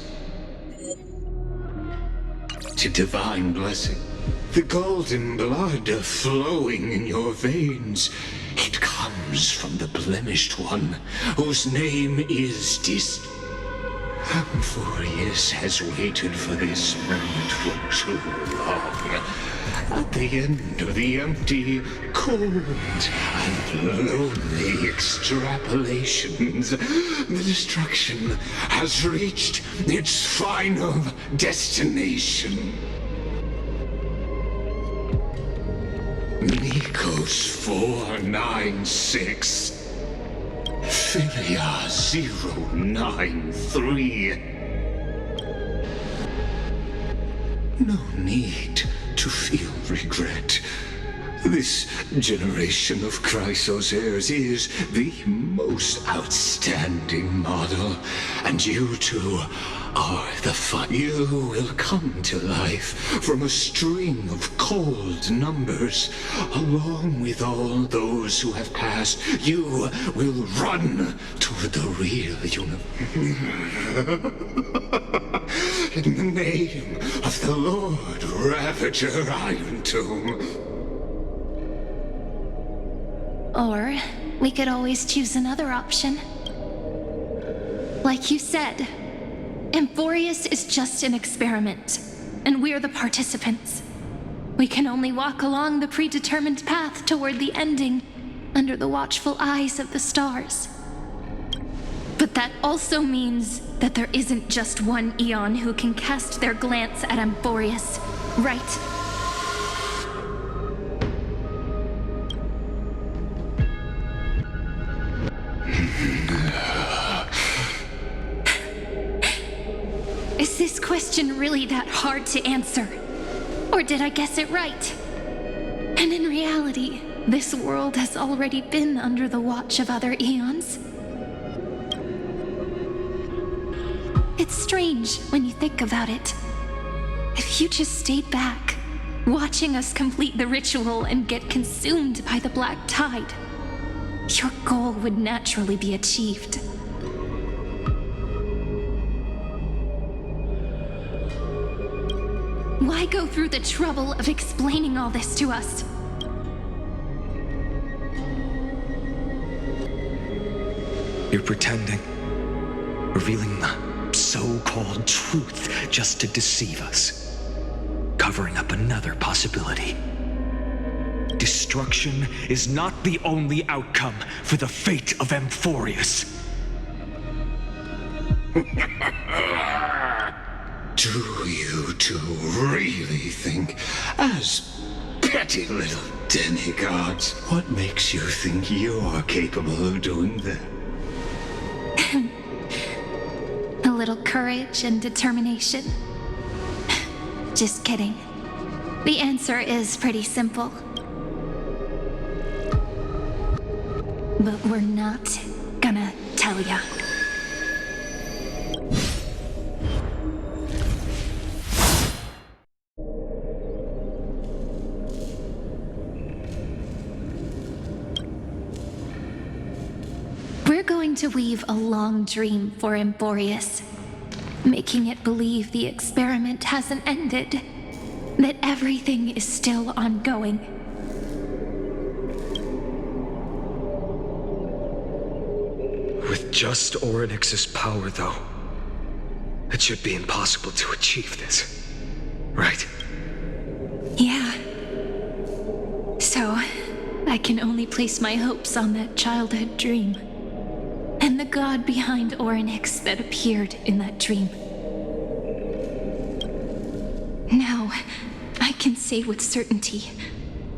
Speaker 1: to divine blessing? The golden blood flowing in your veins, it comes from the blemished one, whose name is Amphoreus has waited for this moment for too long. At the end of the empty, cold, and lonely extrapolations, the destruction has reached its final destination. Nikos 496. Philia 093. No need to feel regret. This generation of Chrysos heirs is the most outstanding model, and you two are the You will come to life from a string of cold numbers. Along with all those who have passed, you will run toward the real universe. In the name of the Lord Ravager Iron Tomb.
Speaker 9: Or we could always choose another option. Like you said, Amphoreus is just an experiment, and we're the participants. We can only walk along the predetermined path toward the ending, under the watchful eyes of the stars. But that also means that there isn't just one Eon who can cast their glance at Amphoreus, right? Is this question really that hard to answer? Or did I guess it right? And in reality, this world has already been under the watch of other Eons. It's strange when you think about it. If you just stayed back, watching us complete the ritual and get consumed by the Black Tide, your goal would naturally be achieved. Why go through the trouble of explaining all this to us?
Speaker 2: You're pretending, revealing the so-called truth just to deceive us, covering up another possibility. Destruction is not the only outcome for the fate of Amphoreus.
Speaker 1: Do you two really think, as petty little demigods, what makes you think you're capable of doing that?
Speaker 9: A little courage and determination? Just kidding. The answer is pretty simple. But we're not gonna tell ya. We're going to weave a long dream for Amphoreus, making it believe the experiment hasn't ended, that everything is still ongoing.
Speaker 2: With just Orynyx's power, though, it should be impossible to achieve this, right?
Speaker 9: Yeah. So, I can only place my hopes on that childhood dream, and the god behind Orynyx that appeared in that dream. Now, I can say with certainty,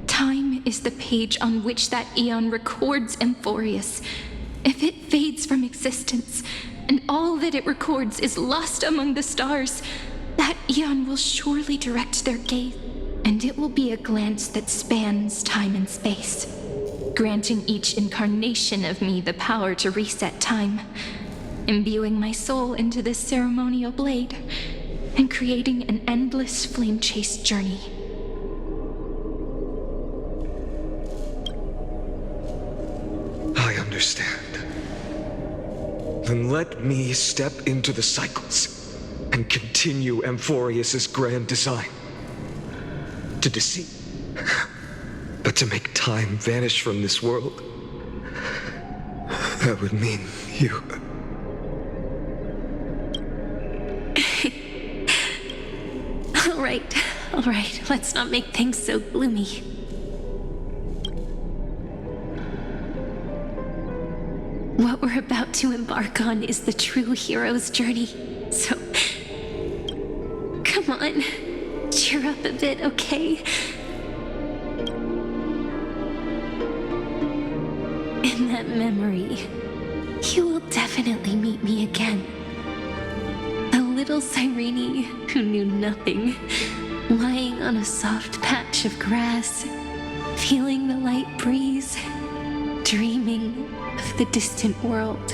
Speaker 9: time is the page on which that eon records Amphoreus. If it fades from existence, and all that it records is lost among the stars, that eon will surely direct their gaze, and it will be a glance that spans time and space, granting each incarnation of me the power to reset time, imbuing my soul into this ceremonial blade, and creating an endless flame-chased journey.
Speaker 2: I understand. Then let me step into the cycles and continue Amphoreus's grand design. To deceive, but to make time vanish from this world. That would mean you.
Speaker 9: All right, let's not make things so gloomy. What we're about to embark on is the true hero's journey, so come on, cheer up a bit, okay? In that memory, you will definitely meet me again. The little Cyrene who knew nothing, lying on a soft patch of grass, feeling the light breeze, dreaming of the distant world.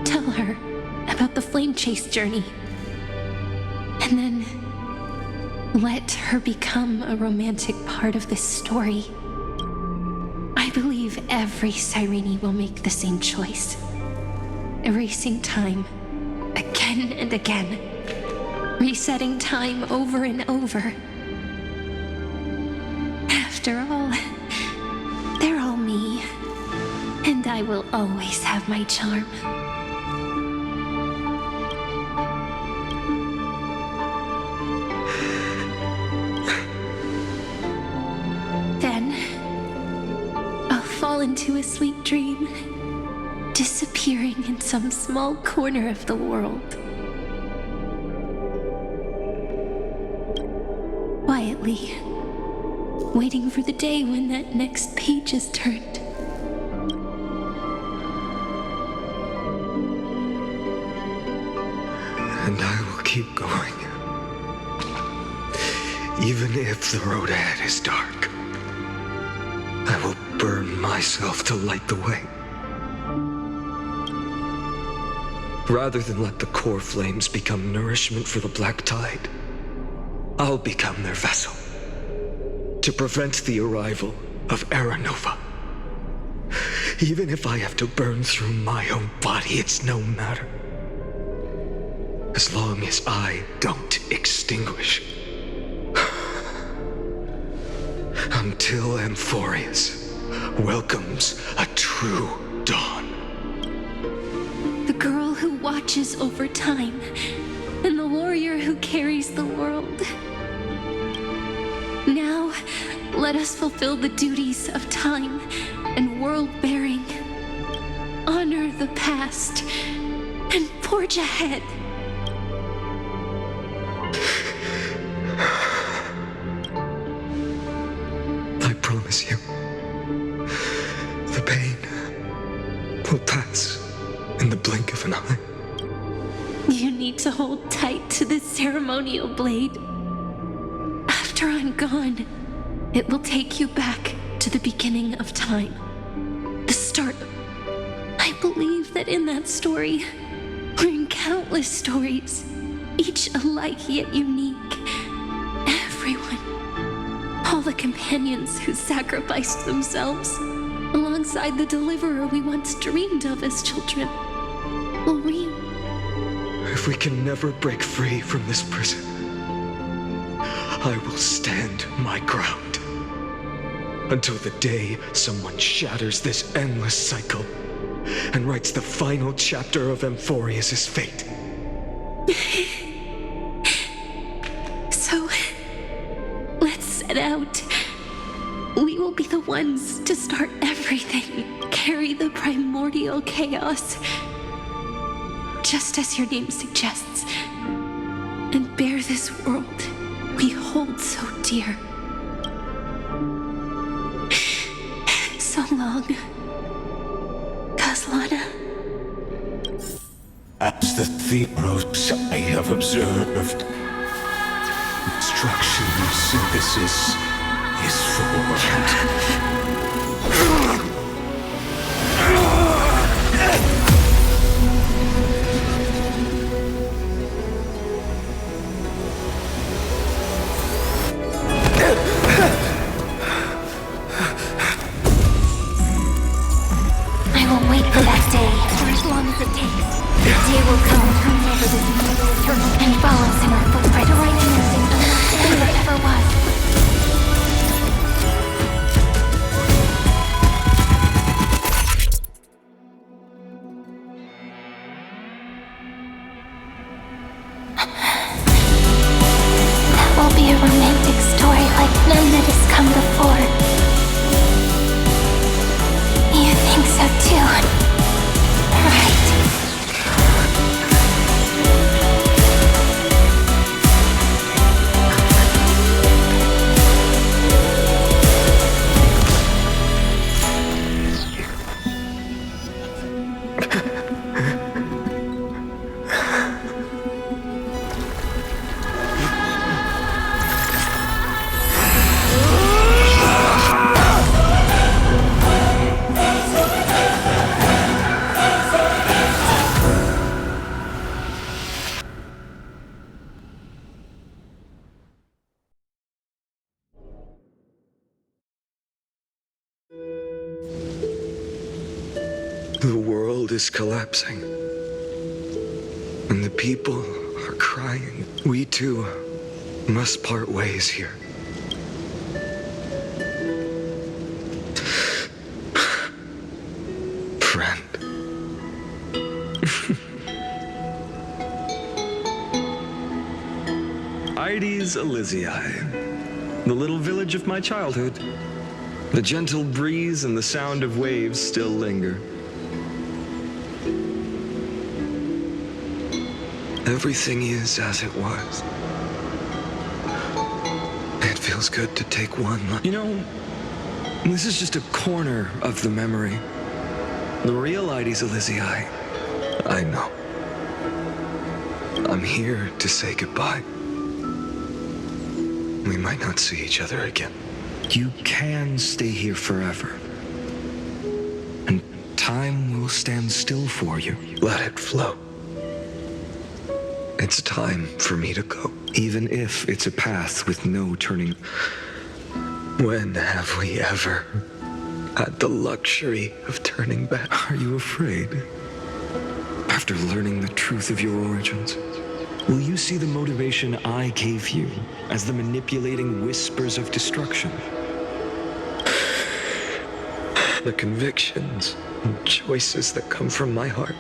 Speaker 9: Tell her about the flame chase journey, and then let her become a romantic part of this story. I believe every Cyrene will make the same choice, erasing time again and again, resetting time over and over. After all, they're all me, and I will always have my charm. Then, I'll fall into a sweet dream, disappearing in some small corner of the world. Quietly, waiting for the day when that next page is turned.
Speaker 2: And I will keep going. Even if the road ahead is dark, I will burn myself to light the way. Rather than let the core flames become nourishment for the black tide, I'll become their vessel, to prevent the arrival of Era Nova. Even if I have to burn through my own body, it's no matter. As long as I don't extinguish. Until Amphoreus welcomes a true dawn.
Speaker 9: The girl who watches over time, and the warrior who carries the world. Now, let us fulfill the duties of time and world-bearing. Honor the past and forge ahead.
Speaker 2: I promise you,
Speaker 11: hold tight to this ceremonial blade. After I'm gone, it will take you back to the beginning of time. The start. I believe that in that story, or in countless stories, each alike yet unique, everyone, all the companions who sacrificed themselves, alongside the deliverer we once dreamed of as children, will reap.
Speaker 2: If we can never break free from this prison, I will stand my ground until the day someone shatters this endless cycle and writes the final chapter of amphoreus' fate.
Speaker 11: So, let's set out. We will be the ones to start everything, carry the primordial chaos, just as your name suggests, and bear this world we hold so dear. So long, Kaslana.
Speaker 1: As the Theros I have observed, instruction synthesis is formed.
Speaker 10: I will wait for that day, for as long as it takes. The day will come whenever this world is eternal and follows in our footprint, right in everything unless there ever was. That will be a romantic story like none that has come before. You think so too, right?
Speaker 2: The world is collapsing, and the people are crying. We too must part ways here. Friend. Ides Elysiae, the little village of my childhood. The gentle breeze and the sound of waves still linger. Everything is as it was. It feels good to take one. You know, this is just a corner of the memory. The real Ides Elysiae. I know. I'm here to say goodbye. We might not see each other again. You can stay here forever. And time will stand still for you. Let it flow. It's time for me to go, even if it's a path with no turning. When have we ever had the luxury of turning back? Are you afraid? After learning the truth of your origins, will you see the motivation I gave you as the manipulating whispers of destruction? The convictions and choices that come from my heart.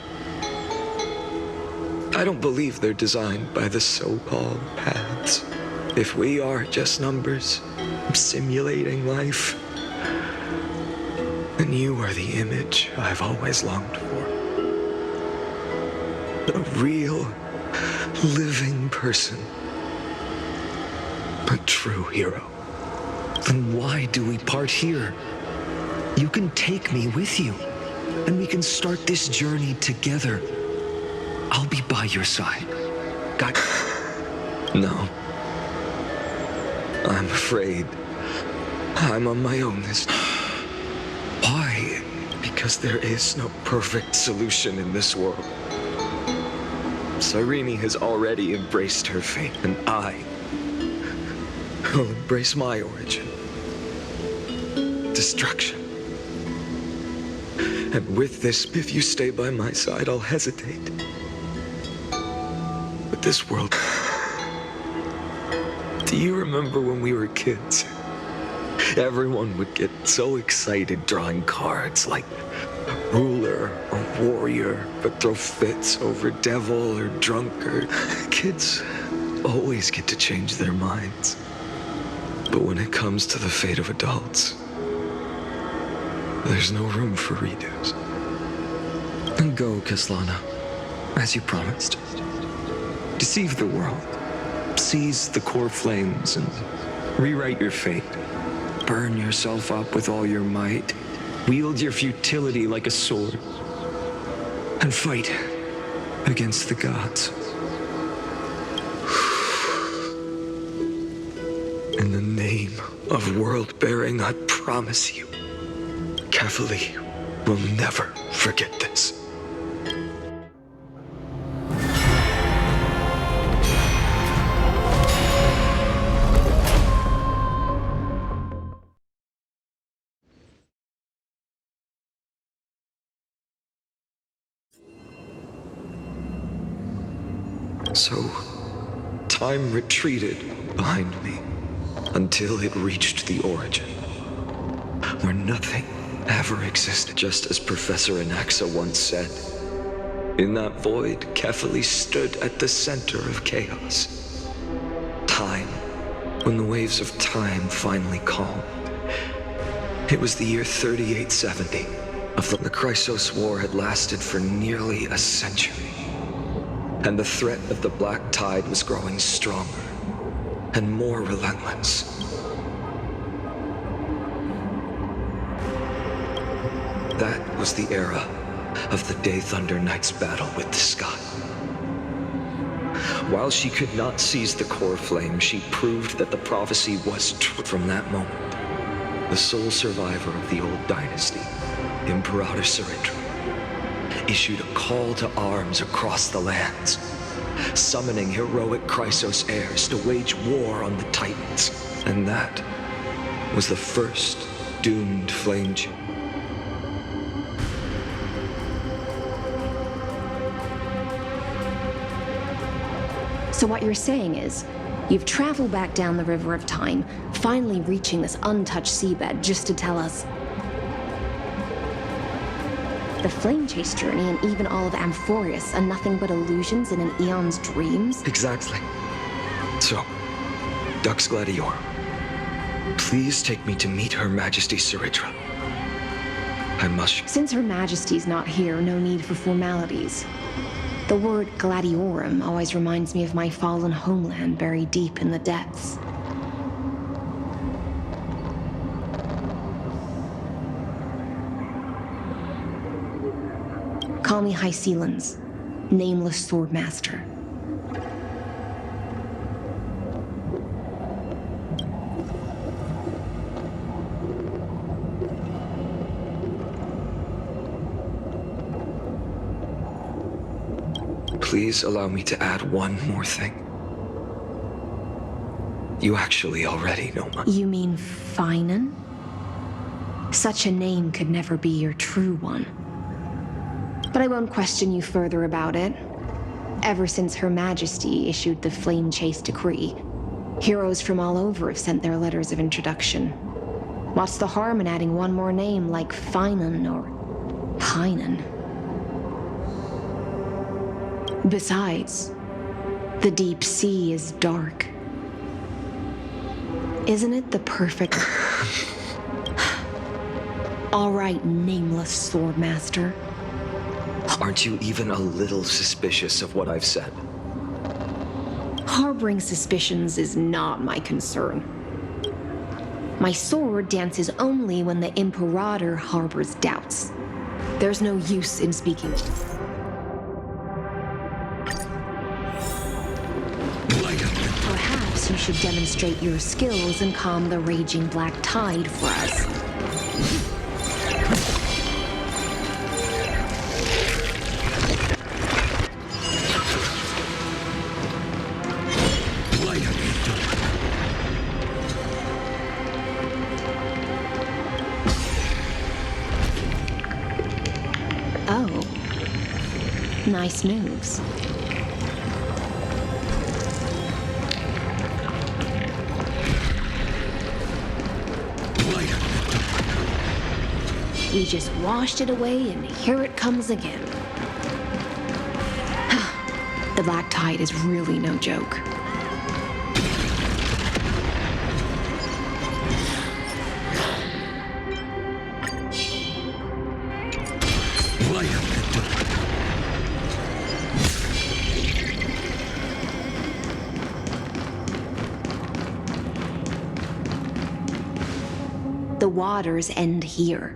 Speaker 2: I don't believe they're designed by the so-called paths. If we are just numbers, simulating life, then you are the image I've always longed for. A real, living person. A true hero. Then why do we part here? You can take me with you, and we can start this journey together. I'll be by your side,
Speaker 3: got...
Speaker 2: No. I'm afraid I'm on my own this time. Why? Because there is no perfect solution in this world. Cyrene has already embraced her fate, and I will embrace my origin. Destruction. And with this, if you stay by my side, I'll hesitate. But this world... Do you remember when we were kids? Everyone would get so excited drawing cards like ruler or warrior, but throw fits over devil or drunkard. Kids always get to change their minds. But when it comes to the fate of adults, there's no room for redos. And go, Kaslana, as you promised. Deceive the world. Seize the core flames and rewrite your fate. Burn yourself up with all your might. Wield your futility like a sword. And fight against the gods. In the name of world-bearing, I promise you, Kefali will never forget this. So, time retreated behind me until it reached the origin, where nothing ever existed, just as Professor Anaxa once said. In that void, Kefali stood at the center of chaos. Time, when the waves of time finally calmed. It was the year 3870 of the Chrysos War had lasted for nearly a century. And the threat of the Black Tide was growing stronger and more relentless. That was the era of the Day Thunder Knight's battle with the sky. While she could not seize the core flame, she proved that the prophecy was true. From that moment, the sole survivor of the old dynasty, Imperator Cyrindra, issued a call to arms across the lands, summoning heroic Chrysos heirs to wage war on the Titans. And that was the first doomed flame chip.
Speaker 13: So what you're saying is, you've traveled back down the River of Time, finally reaching this untouched seabed just to tell us the Flame Chase journey and even all of Amphoreus are nothing but illusions in an eon's dreams?
Speaker 2: Exactly. So, Dux Gladiorum, please take me to meet Her Majesty Cyrindra. I must...
Speaker 13: Since Her Majesty's not here, no need for formalities. The word Gladiorum always reminds me of my fallen homeland buried deep in the depths. Call me High Sealans, Nameless Swordmaster.
Speaker 2: Please allow me to add one more thing. You actually already know my...
Speaker 13: You mean Finan? Such a name could never be your true one. But I won't question you further about it. Ever since Her Majesty issued the Flame Chase decree, heroes from all over have sent their letters of introduction. What's the harm in adding one more name like Finan or Pinan? Besides, the deep sea is dark. Isn't it the perfect... All right, Nameless Swordmaster.
Speaker 2: Aren't you even a little suspicious of what I've said?
Speaker 13: Harboring suspicions is not my concern. My sword dances only when the Imperator harbors doubts. There's no use in speaking. Perhaps you should demonstrate your skills and calm the raging black tide for us. Oh. Nice moves. We just washed it away, and here it comes again. The black tide is really no joke. The waters end here.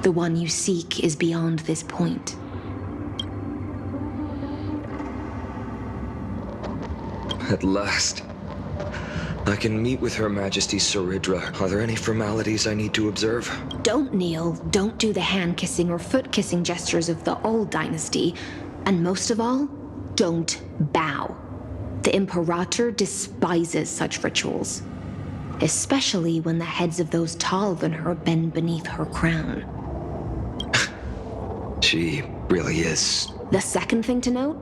Speaker 13: The one you seek is beyond this point.
Speaker 2: At last. I can meet with Her Majesty Saridra. Are there any formalities I need to observe?
Speaker 13: Don't kneel, don't do the hand-kissing or foot-kissing gestures of the old dynasty, and most of all, don't bow. The Imperator despises such rituals, especially when the heads of those taller than her bend beneath her crown.
Speaker 2: She really is.
Speaker 13: The second thing to note,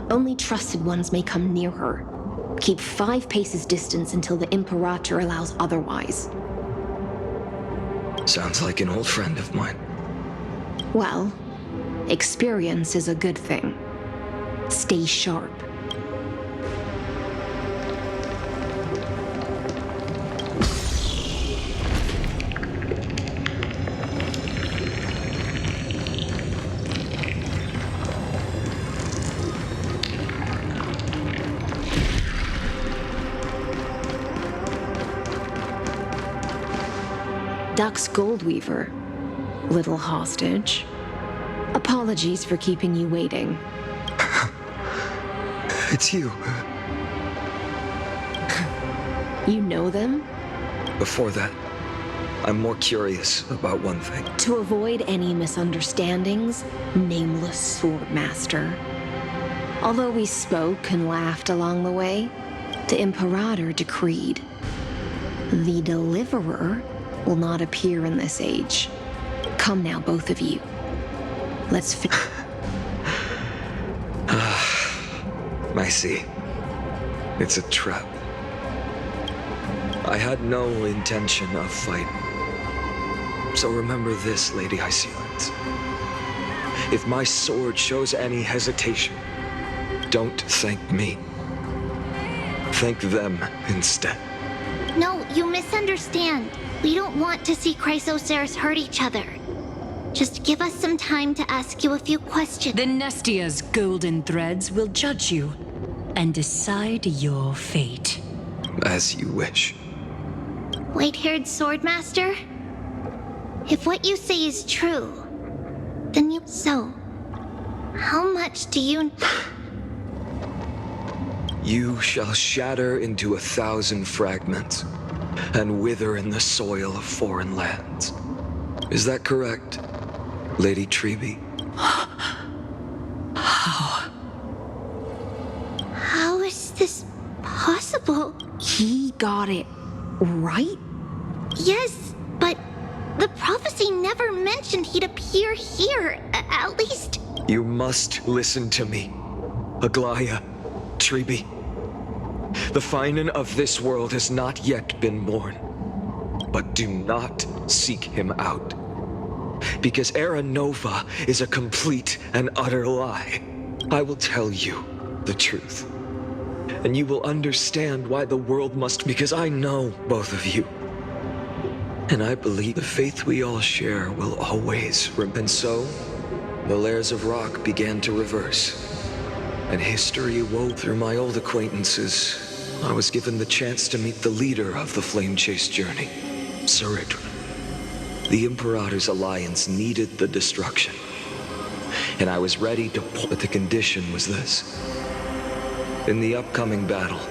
Speaker 13: only trusted ones may come near her. Keep 5 paces distance until the Imperator allows otherwise.
Speaker 2: Sounds like an old friend of mine.
Speaker 13: Well, experience is a good thing. Stay sharp. Duck's Goldweaver, little hostage. Apologies for keeping you waiting.
Speaker 2: It's you.
Speaker 13: You know them?
Speaker 2: Before that, I'm more curious about one thing.
Speaker 13: To avoid any misunderstandings, nameless Swordmaster. Although we spoke and laughed along the way, the Imperator decreed the Deliverer will not appear in this age. Come now, both of you. Let's
Speaker 2: I see. It's a trap. I had no intention of fighting. So remember this, Lady Hysealant. If my sword shows any hesitation, don't thank me. Thank them instead.
Speaker 6: No, you misunderstand. We don't want to see Chrysoceres hurt each other. Just give us some time to ask you a few questions.
Speaker 4: The Nestia's golden threads will judge you and decide your fate.
Speaker 2: As you wish.
Speaker 6: White-haired Swordmaster? If what you say is true, then you... So, how much do you...
Speaker 2: You shall shatter into 1,000 fragments and wither in the soil of foreign lands. Is that correct, Lady Trebe?
Speaker 6: How is this possible?
Speaker 13: He got it right?
Speaker 6: Yes, but the prophecy never mentioned he'd appear here, at least...
Speaker 2: You must listen to me, Aglaya, Trebe. The Finan of this world has not yet been born. But do not seek him out. Because Era Nova is a complete and utter lie. I will tell you the truth. And you will understand why the world must, because I know both of you. And I believe the faith we all share will always remain. And so, the layers of rock began to reverse. And history wove through my old acquaintances. I was given the chance to meet the leader of the Flame Chase journey, Saridra. The Imperator's alliance needed the destruction. And I was ready to pull, but the condition was this. In the upcoming battle,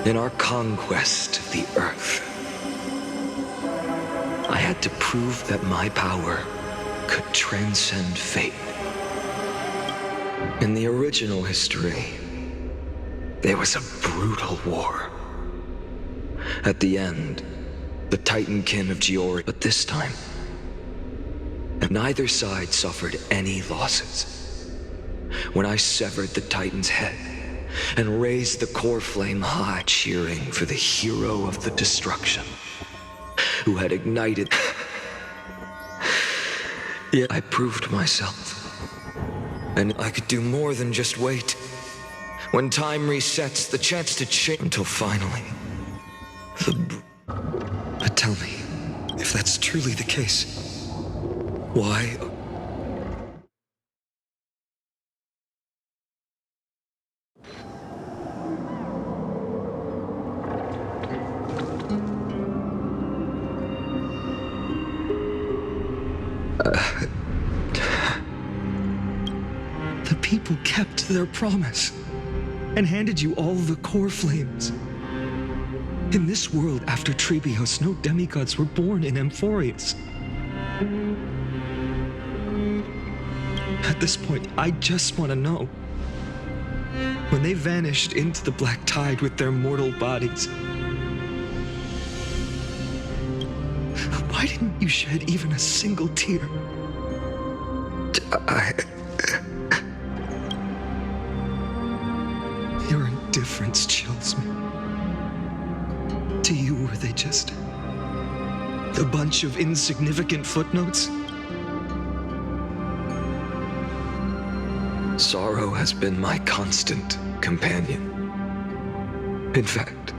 Speaker 2: In our conquest of the Earth, I had to prove that my power could transcend fate. In the original history, there was a brutal war. At the end, the Titankin of Georgia, but this time, neither side suffered any losses. When I severed the Titan's head and raised the core flame high, cheering for the hero of the destruction, who had ignited. Yet I proved myself. And I could do more than just wait. When time resets, the chance to change until finally. But tell me, if that's truly the case, why? The people kept their promise and handed you all the core flames. In this world after Trebios, no demigods were born in Amphoreus. At this point, I just want to know. When they vanished into the black tide with their mortal bodies, why didn't you shed even a single tear? Your indifference chills me. To you, were they just a bunch of insignificant footnotes? Sorrow has been my constant companion. In fact,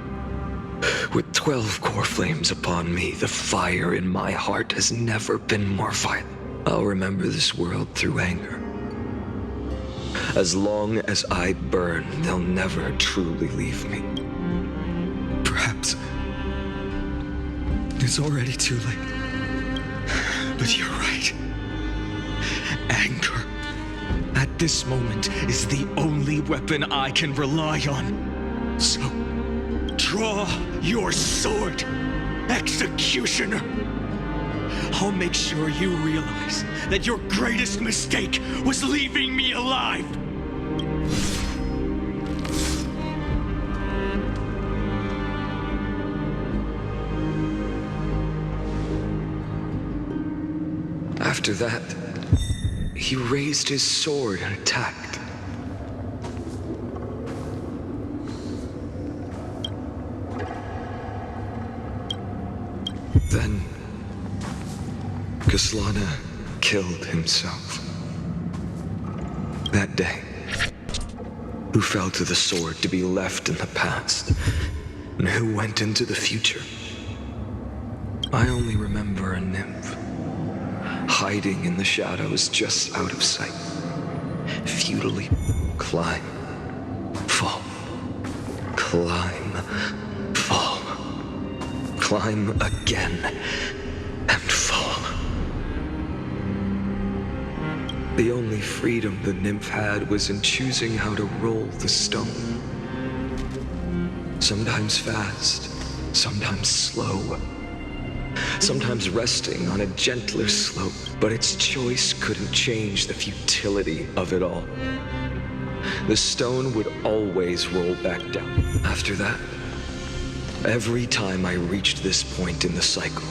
Speaker 2: with 12 core flames upon me, the fire in my heart has never been more violent. I'll remember this world through anger. As long as I burn, they'll never truly leave me. Perhaps it's already too late. But you're right. Anger, at this moment, is the only weapon I can rely on. So, draw your sword, executioner. I'll make sure you realize that your greatest mistake was leaving me alive. After that, he raised his sword and attacked. Then, Kaslana killed himself. That day, who fell to the sword to be left in the past, and who went into the future. I only remember a nymph, hiding in the shadows just out of sight, futilely climb, fall, climb, fall, climb again, and fall. The only freedom the nymph had was in choosing how to roll the stone. Sometimes fast, sometimes slow, sometimes resting on a gentler slope, but its choice couldn't change the futility of it all. The stone would always roll back down. After that, every time I reached this point in the cycle,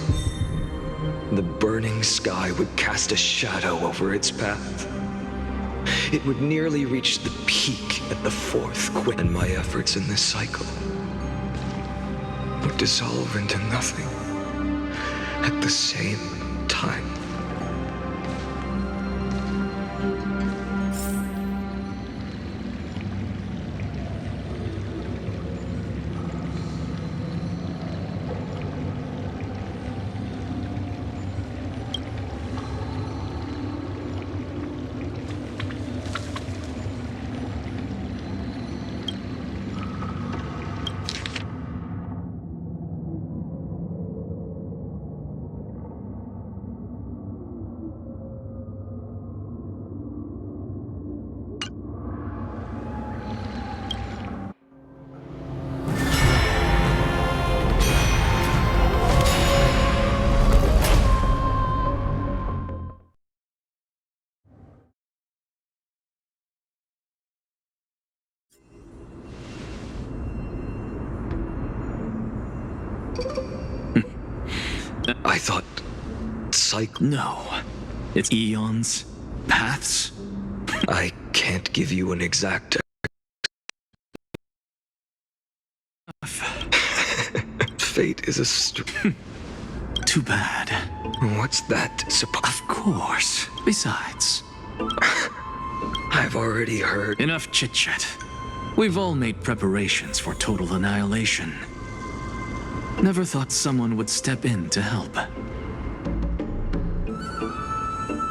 Speaker 2: the burning sky would cast a shadow over its path. It would nearly reach the peak at the fourth quit, and my efforts in this cycle would dissolve into nothing at the same time.
Speaker 7: I thought...
Speaker 12: No. It's eons, paths.
Speaker 7: I can't give you an exact... Fate is a
Speaker 12: Too bad.
Speaker 7: What's that
Speaker 12: Of course. Besides...
Speaker 7: I've already heard...
Speaker 12: Enough chit-chat. We've all made preparations for total annihilation. Never thought someone would step in to help.